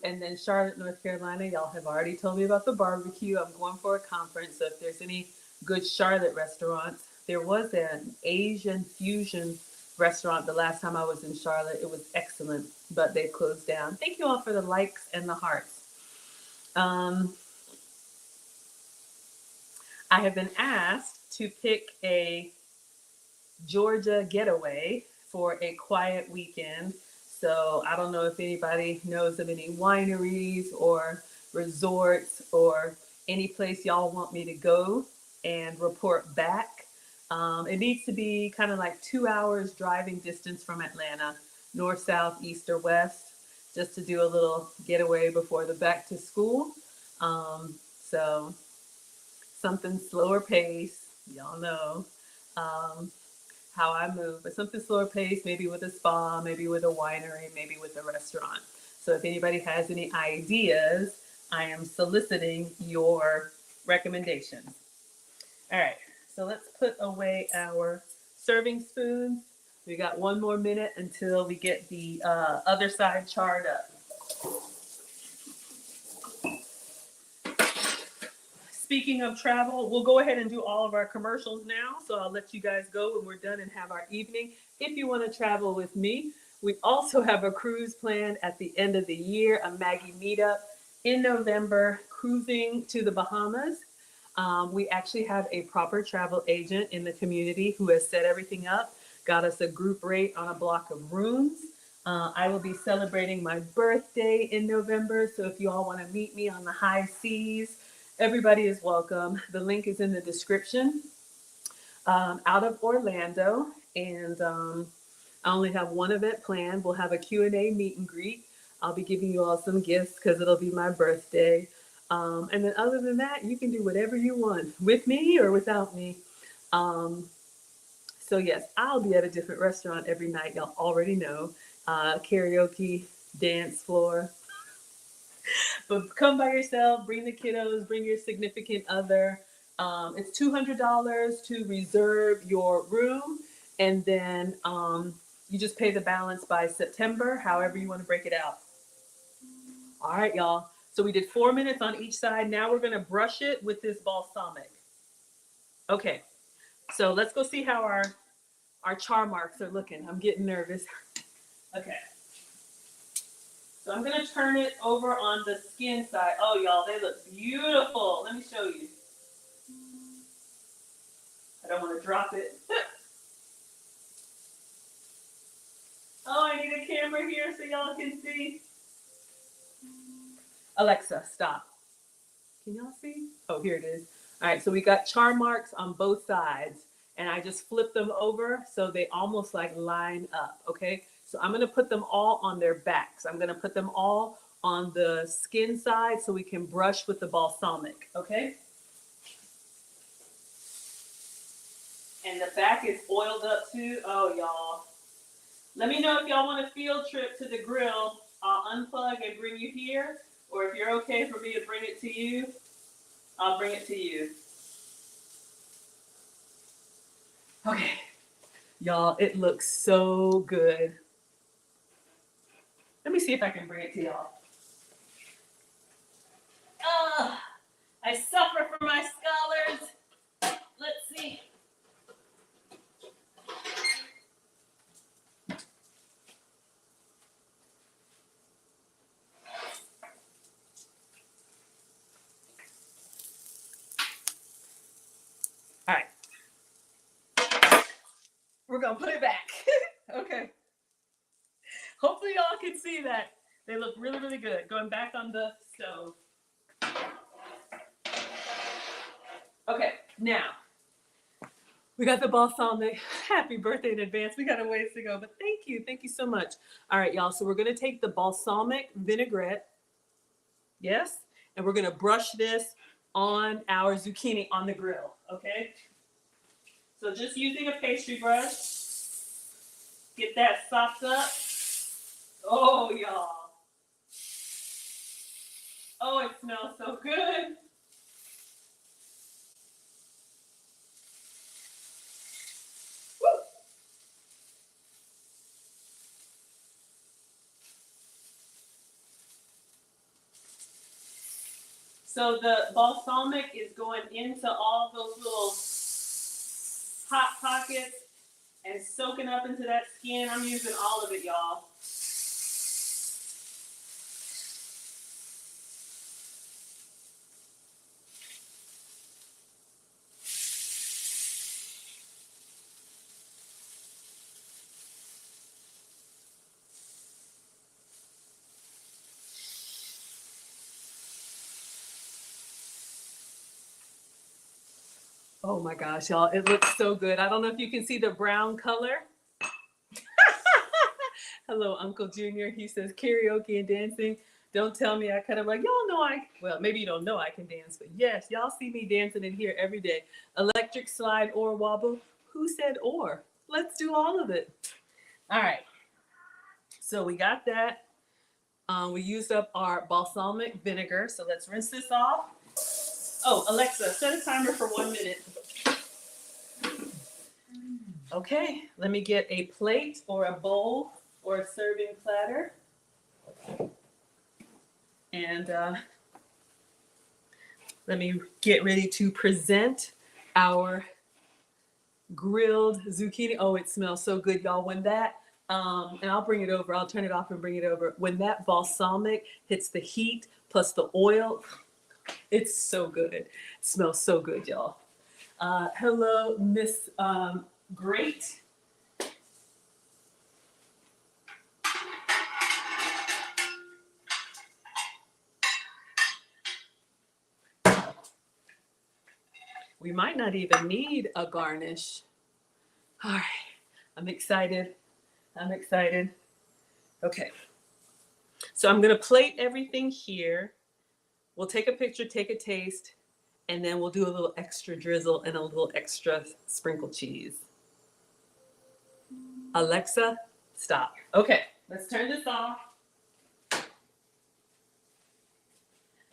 And then Charlotte, North Carolina, y'all have already told me about the barbecue. I'm going for a conference. So if there's any good Charlotte restaurants, there was an Asian fusion restaurant the last time I was in Charlotte. It was excellent, but they closed down. Thank you all for the likes and the hearts. I have been asked to pick a Georgia getaway for a quiet weekend. So I don't know if anybody knows of any wineries or resorts or any place y'all want me to go and report back. It needs to be kind of like 2 hours driving distance from Atlanta, north, south, east, or west, just to do a little getaway before the back to school. So something slower pace, y'all know how I move, but something slower pace, maybe with a spa, maybe with a winery, maybe with a restaurant. So if anybody has any ideas, I am soliciting your recommendations. All right, so let's put away our serving spoons. We got 1 more minute until we get the other side charred up. Speaking of travel, we'll go ahead and do all of our commercials now. So I'll let you guys go when we're done and have our evening. If you want to travel with me, we also have a cruise planned at the end of the year, a Maggie meetup in November, cruising to the Bahamas. We actually have a proper travel agent in the community who has set everything up, got us a group rate on a block of rooms. I will be celebrating my birthday in November. So if you all want to meet me on the high seas, everybody is welcome. The link is in the description. Out of Orlando, and I only have one event planned. We'll have a Q&A meet and greet. I'll be giving you all some gifts because it'll be my birthday. And then other than that, you can do whatever you want with me or without me. So yes, I'll be at a different restaurant every night. Y'all already know. Karaoke, dance floor. But come by yourself, bring the kiddos, bring your significant other. It's $200 to reserve your room, and then you just pay the balance by September, however you want to break it out. All right, y'all. So we did 4 minutes on each side. Now we're going to brush it with this balsamic. Okay, so let's go see how our char marks are looking. I'm getting nervous. Okay. So I'm going to turn it over on the skin side. Oh, y'all, they look beautiful. Let me show you. I don't want to drop it. Oh, I need a camera here so y'all can see. Alexa, stop. Can y'all see? Oh, here it is. All right, so we got char marks on both sides, and I just flip them over so they almost like line up, okay? So I'm gonna put them all on their backs. I'm gonna put them all on the skin side so we can brush with the balsamic, okay? And the back is oiled up too. Oh, y'all. Let me know if y'all want a field trip to the grill. I'll unplug and bring you here. Or if you're okay for me to bring it to you, I'll bring it to you. Okay, y'all, it looks so good. Let me see if I can bring it to y'all. I suffer for my scholars. Let's see. All right. We're going to put it back. Okay. Hopefully y'all can see that. They look really, really good. Going back on the stove. Okay, now. We got the balsamic. Happy birthday in advance. We got a ways to go, but thank you. Thank you so much. All right, y'all. So we're going to take the balsamic vinaigrette. Yes. And we're going to brush this on our zucchini on the grill. Okay. So just using a pastry brush. Get that sopped up. Oh, y'all. Oh, it smells so good. Woo. So the balsamic is going into all those little hot pockets and soaking up into that skin. I'm using all of it, y'all. Oh my gosh, y'all, it looks so good. I don't know if you can see the brown color. Hello, Uncle Junior. He says karaoke and dancing. Don't tell me I kind of like, y'all know well, maybe you don't know I can dance, but yes, y'all see me dancing in here every day. Electric slide or wobble. Who said or? Let's do all of it. All right. So we got that. We used up our balsamic vinegar. So let's rinse this off. Oh, Alexa, set a timer for 1 minute. Okay, let me get a plate or a bowl or a serving platter. And let me get ready to present our grilled zucchini. Oh, it smells so good, y'all. When that, and I'll bring it over. I'll turn it off and bring it over. When that balsamic hits the heat plus the oil, it's so good. It smells so good, y'all. Hello, Miss Great. We might not even need a garnish. All right, I'm excited. I'm excited. Okay, so I'm gonna plate everything here. We'll take a picture, take a taste, and then we'll do a little extra drizzle and a little extra sprinkled cheese. Alexa, stop. Okay, let's turn this off.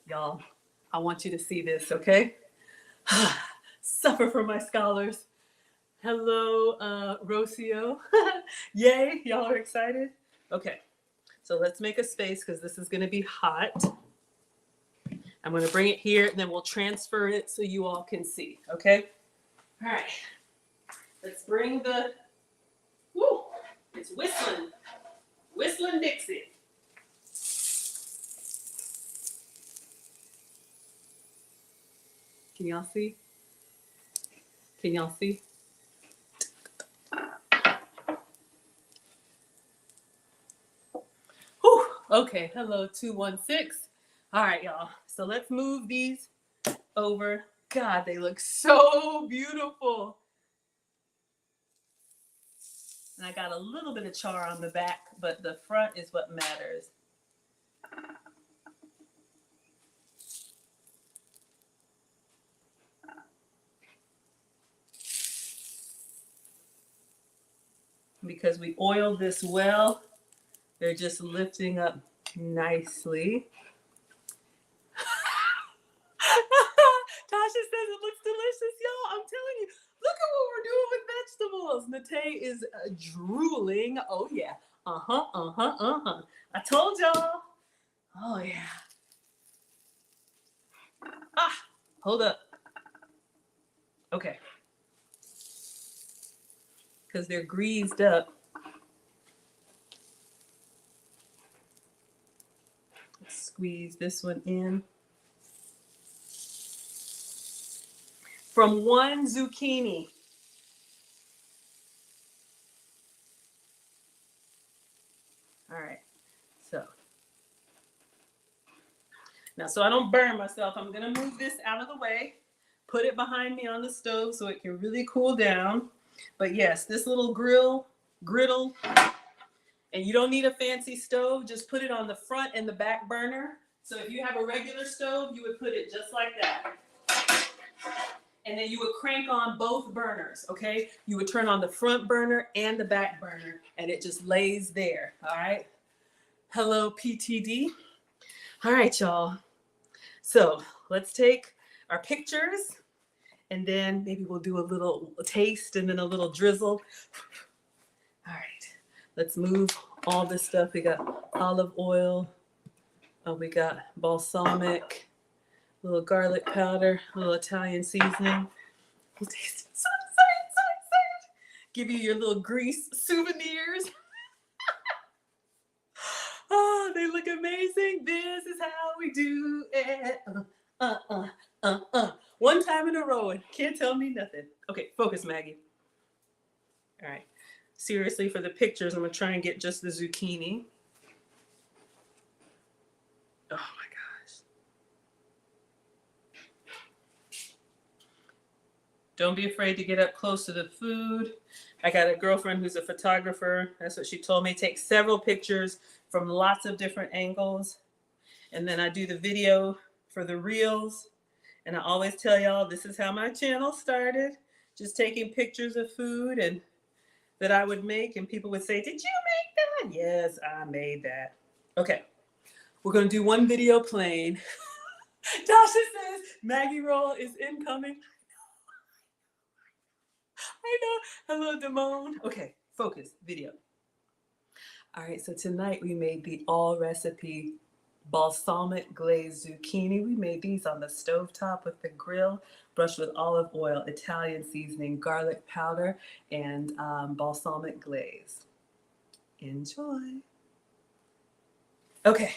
Y'all, I want you to see this, okay? Suffer for my scholars. Hello, Rocio. Yay, y'all are excited? Okay, so let's make a space because this is gonna be hot. I'm gonna bring it here and then we'll transfer it so you all can see, okay? All right, let's bring the, woo, it's whistling. Whistling Dixie. Can y'all see? Can y'all see? Whew. Okay, hello 216. All right, y'all. So let's move these over. God, they look so beautiful. And I got a little bit of char on the back, but the front is what matters. Because we oiled this well, they're just lifting up nicely. Tay is drooling. Oh yeah. I told y'all. Oh yeah. Ah, hold up. Okay. Because they're greased up. Let's squeeze this one in. From one zucchini. All right. So now, so I don't burn myself, I'm gonna move this out of the way, put it behind me on the stove so it can really cool down. But yes, this little griddle, and you don't need a fancy stove, just put it on the front and the back burner. So if you have a regular stove, you would put it just like that. And then you would crank on both burners, okay? You would turn on the front burner and the back burner, and it just lays there, all right? Hello, PTD. All right, y'all. So let's take our pictures, and then maybe we'll do a little taste and then a little drizzle. All right, let's move all this stuff. We got olive oil. We got balsamic, a little garlic powder, a little Italian seasoning. We'll taste it. So excited, so excited. Give you your little grease souvenirs. Oh, they look amazing. This is how we do it. One time in a row and can't tell me nothing. Okay, focus, Maggie. All right. Seriously, for the pictures, I'm going to try and get just the zucchini. Oh, my gosh. Don't be afraid to get up close to the food. I got a girlfriend who's a photographer. That's what she told me. Take several pictures from lots of different angles. And then I do the video for the reels. And I always tell y'all, this is how my channel started. Just taking pictures of food and that I would make. And people would say, did you make that? Yes, I made that. Okay, we're going to do one video plain. Tasha says, Maggie roll is incoming. I know. Hello, Damone. Okay, focus, video. All right, so tonight we made the all recipe balsamic glazed zucchini. We made these on the stovetop with the grill, brushed with olive oil, Italian seasoning, garlic powder, and balsamic glaze. Enjoy. Okay.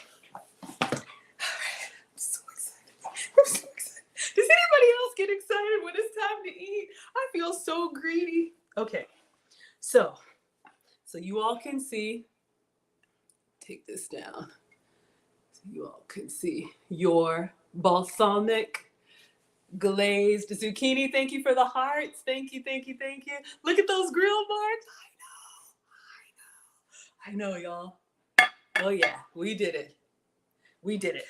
All right. I'm so excited. I'm so excited. Does anybody else get excited when it's time to eat? I feel so greedy. Okay. So you all can see, take this down. You all can see your balsamic glazed zucchini. Thank you for the hearts. Thank you, thank you, thank you. Look at those grill marks. I know, y'all. Oh yeah, we did it. We did it.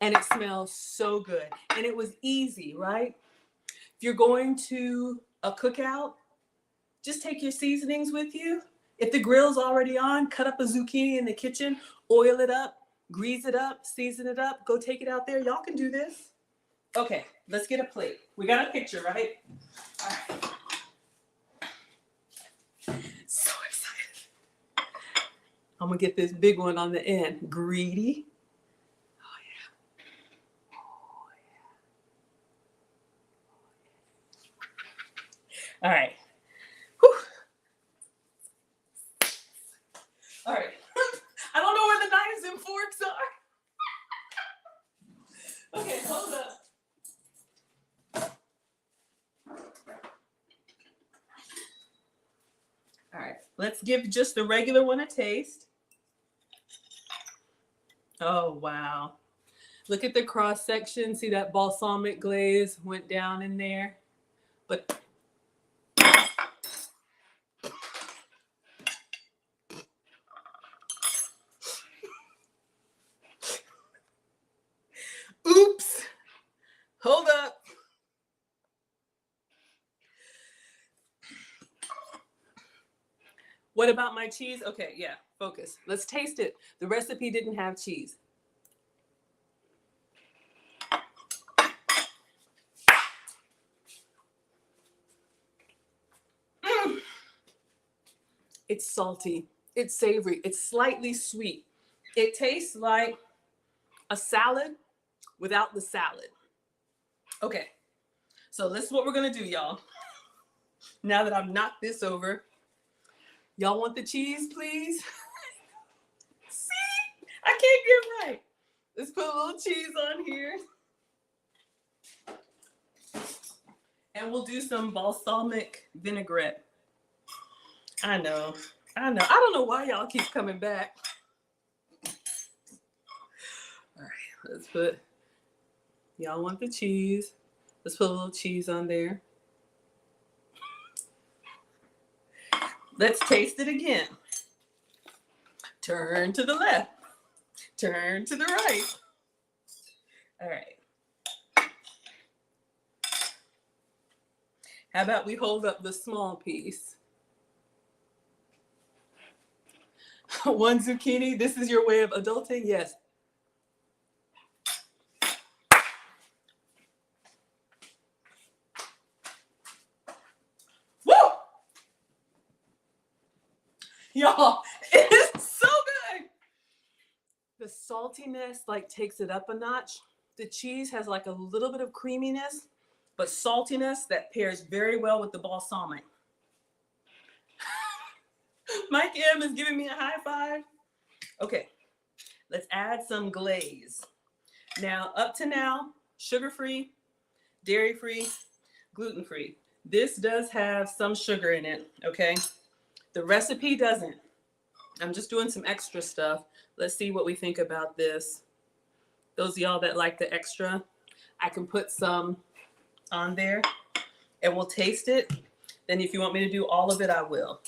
And it smells so good. And it was easy, right? If you're going to a cookout, just take your seasonings with you. If the grill's already on, cut up a zucchini in the kitchen, oil it up, grease it up, season it up, go take it out there. Y'all can do this. Okay, let's get a plate. We got a picture, right? All right. So excited. I'm gonna get this big one on the end. Greedy. Oh yeah. Oh yeah. All right. Whew. All right. I don't know where the knives and forks are. Okay, hold up. All right, let's give just the regular one a taste. Oh, wow. Look at the cross section. See that balsamic glaze went down in there? But oops. Hold up. What about my cheese? Okay, yeah, focus. Let's taste it. The recipe didn't have cheese. It's salty. It's savory. It's slightly sweet. It tastes like a salad without the salad. Okay, so this is what we're gonna do, y'all. Now that I've knocked this over, y'all want the cheese, please? See, I can't get right. Let's put a little cheese on here. And we'll do some balsamic vinaigrette. I know. I don't know why y'all keep coming back. All right, let's put, y'all want the cheese. Let's put a little cheese on there. Let's taste it again. Turn to the left. Turn to the right. All right. How about we hold up the small piece? One zucchini. This is your way of adulting? Yes. Woo! Y'all, it is so good. The saltiness like takes it up a notch. The cheese has like a little bit of creaminess, but saltiness that pairs very well with the balsamic. Mike M is giving me a high five. Okay, let's add some glaze. Now, up to now, sugar-free, dairy-free, gluten-free. This does have some sugar in it, okay? The recipe doesn't. I'm just doing some extra stuff. Let's see what we think about this. Those of y'all that like the extra, I can put some on there and we'll taste it. Then if you want me to do all of it, I will.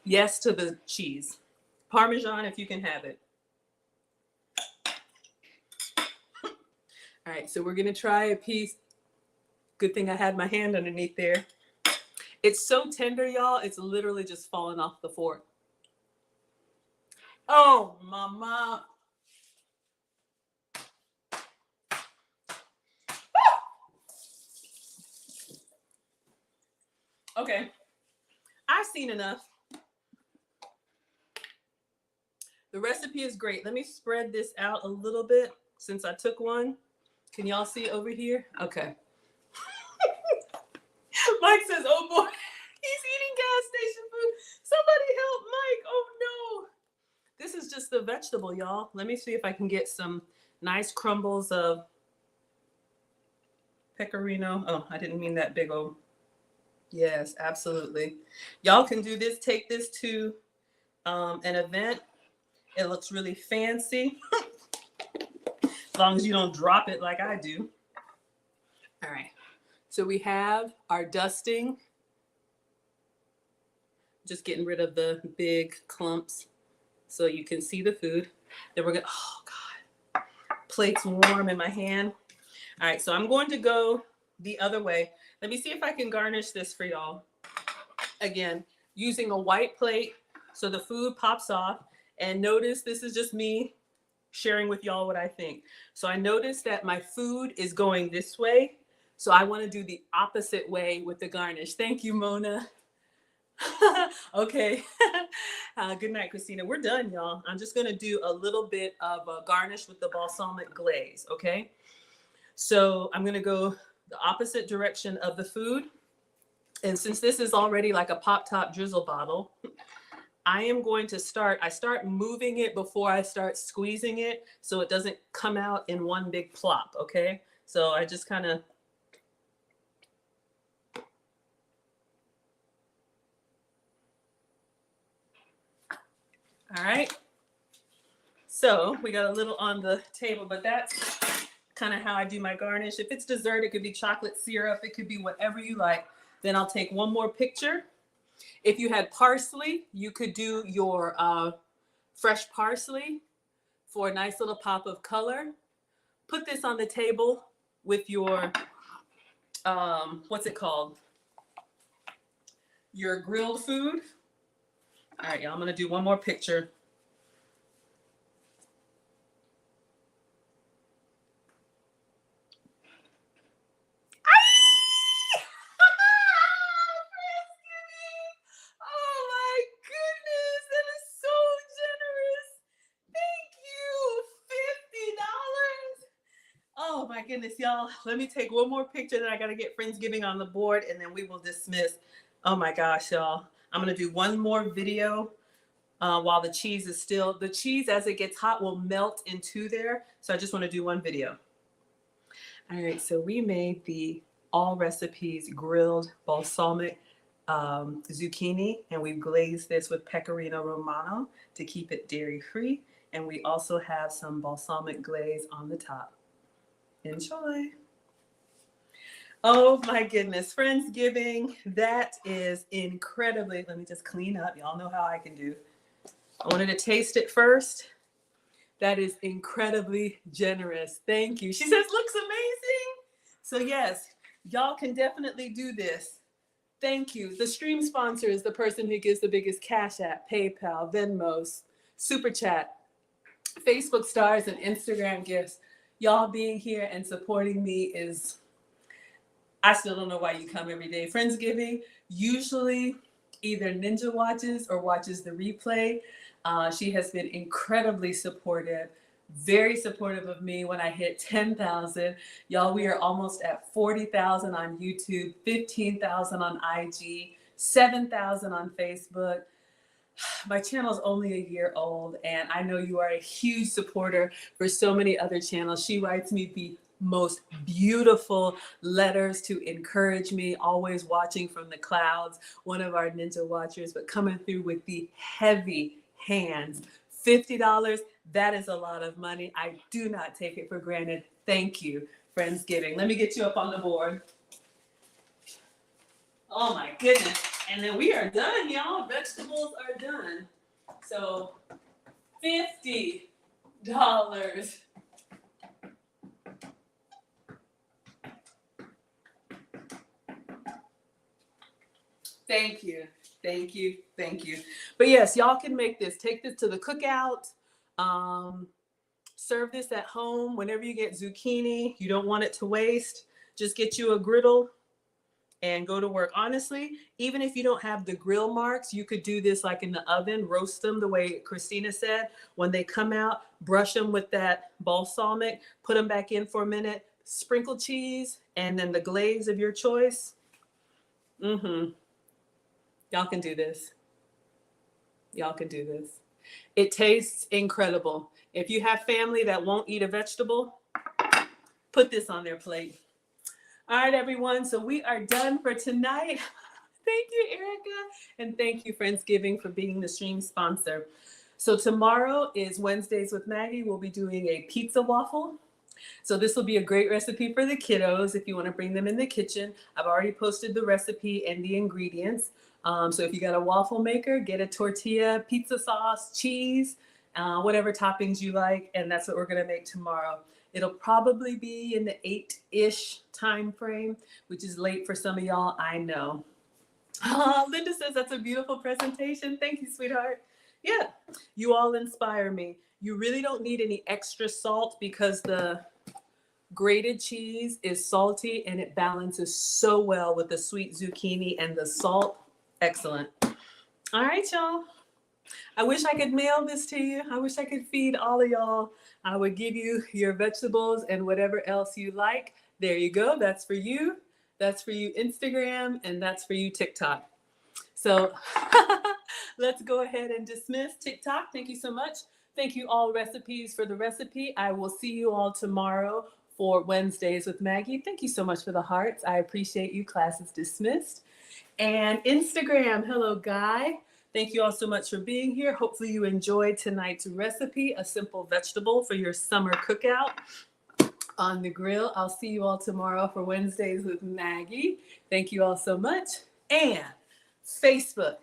Yes to the cheese. Parmesan if you can have it. All right, so we're gonna try a piece. Good thing I had my hand underneath there. It's so tender, y'all. It's literally just falling off the fork. Oh, mama. Okay, I've seen enough. The recipe is great. Let me spread this out a little bit since I took one. Can y'all see over here? Okay. Mike says, oh boy, he's eating gas station food. Somebody help Mike. Oh no. This is just the vegetable, y'all. Let me see if I can get some nice crumbles of pecorino. Oh, I didn't mean that big old. Yes, absolutely. Y'all can do this. Take this to an event. It looks really fancy. As long as you don't drop it like I do. All right. So we have our dusting. Just getting rid of the big clumps so you can see the food. Then we're gonna, oh God, plate's warm in my hand. All right, so I'm going to go the other way. Let me see if I can garnish this for y'all. Again, using a white plate so the food pops off. And notice this is just me sharing with y'all what I think. So I noticed that my food is going this way. So I want to do the opposite way with the garnish. Thank you, Mona. Okay. Good night, Christina. We're done, y'all. I'm just going to do a little bit of a garnish with the balsamic glaze, okay? So I'm going to go the opposite direction of the food. And since this is already like a pop-top drizzle bottle, I am going to start moving it before I start squeezing it so it doesn't come out in one big plop, okay? So I just kind of, all right. So we got a little on the table, but that's kind of how I do my garnish. If it's dessert, it could be chocolate syrup. It could be whatever you like. Then I'll take one more picture. If you had parsley, you could do your fresh parsley for a nice little pop of color. Put this on the table with your, what's it called? Your grilled food. All right, y'all, I'm gonna do one more picture. my goodness, y'all. Let me take one more picture that I got to get Friendsgiving on the board, and then we will dismiss. Oh my gosh, y'all. I'm going to do one more video while the cheese is still, the cheese as it gets hot will melt into there. So I just want to do one video. All right, so we made the ALLRECIPES grilled balsamic zucchini, and we've glazed this with pecorino romano to keep it dairy free. And we also have some balsamic glaze on the top. Enjoy. Oh my goodness, Friendsgiving, that is incredibly, let me just clean up. Y'all know how I can do. I wanted to taste it first. That is incredibly generous. Thank you. She says, looks amazing. So yes, y'all can definitely do this. Thank you. The stream sponsor is the person who gives the biggest Cash App, PayPal, Venmos, Super Chat, Facebook stars, and Instagram gifts. Y'all being here and supporting me is, I still don't know why you come every day. Friendsgiving, usually either Ninja watches or watches the replay. She has been incredibly supportive, very supportive of me when I hit 10,000. Y'all, we are almost at 40,000 on YouTube, 15,000 on IG, 7,000 on Facebook. My channel is only a year old, and I know you are a huge supporter for so many other channels. She writes me the most beautiful letters to encourage me, always watching from the clouds, one of our Ninja watchers, but coming through with the heavy hands. $50, that is a lot of money. I do not take it for granted. Thank you, Friendsgiving. Let me get you up on the board. Oh my goodness. And then we are done, y'all. Vegetables are done. So $50. Thank you. Thank you. Thank you. But yes, y'all can make this. Take this to the cookout. Serve this at home. Whenever you get zucchini, you don't want it to waste. Just get you a griddle and go to work. Honestly, even if you don't have the grill marks, you could do this like in the oven, roast them the way Christina said. When they come out, brush them with that balsamic, put them back in for a minute, sprinkle cheese, and then the glaze of your choice. Y'all can do this. Y'all can do this. It tastes incredible. If you have family that won't eat a vegetable, put this on their plate. All right, everyone. So we are done for tonight. Thank you, Erica. And thank you, Friendsgiving, for being the stream sponsor. So tomorrow is Wednesdays with Maggie. We'll be doing a pizza waffle. So this will be a great recipe for the kiddos if you want to bring them in the kitchen. I've already posted the recipe and the ingredients. So if you got a waffle maker, get a tortilla, pizza sauce, cheese, whatever toppings you like. And that's what we're going to make tomorrow. It'll probably be in the 8-ish time frame, which is late for some of y'all, I know. Linda says that's a beautiful presentation. Thank you, sweetheart. Yeah, you all inspire me. You really don't need any extra salt because the grated cheese is salty and it balances so well with the sweet zucchini and the salt. Excellent. All right, y'all. I wish I could mail this to you. I wish I could feed all of y'all. I would give you your vegetables and whatever else you like. There you go. That's for you. That's for you, Instagram, and that's for you, TikTok. So let's go ahead and dismiss TikTok. Thank you so much. Thank you, ALLRECIPES, for the recipe. I will see you all tomorrow for Wednesdays with Maggie. Thank you so much for the hearts. I appreciate you. Class is dismissed. And Instagram, hello, Guy. Thank you all so much for being here. Hopefully you enjoyed tonight's recipe, a simple vegetable for your summer cookout on the grill. I'll see you all tomorrow for Wednesdays with Maggie. Thank you all so much. And Facebook,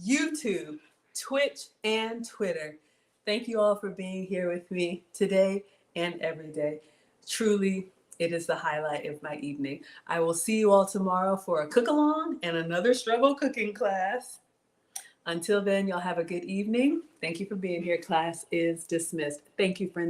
YouTube, Twitch, and Twitter. Thank you all for being here with me today and every day. Truly, it is the highlight of my evening. I will see you all tomorrow for a cook-along and another struggle cooking class. Until then, y'all have a good evening. Thank you for being here. Class is dismissed. Thank you, friends.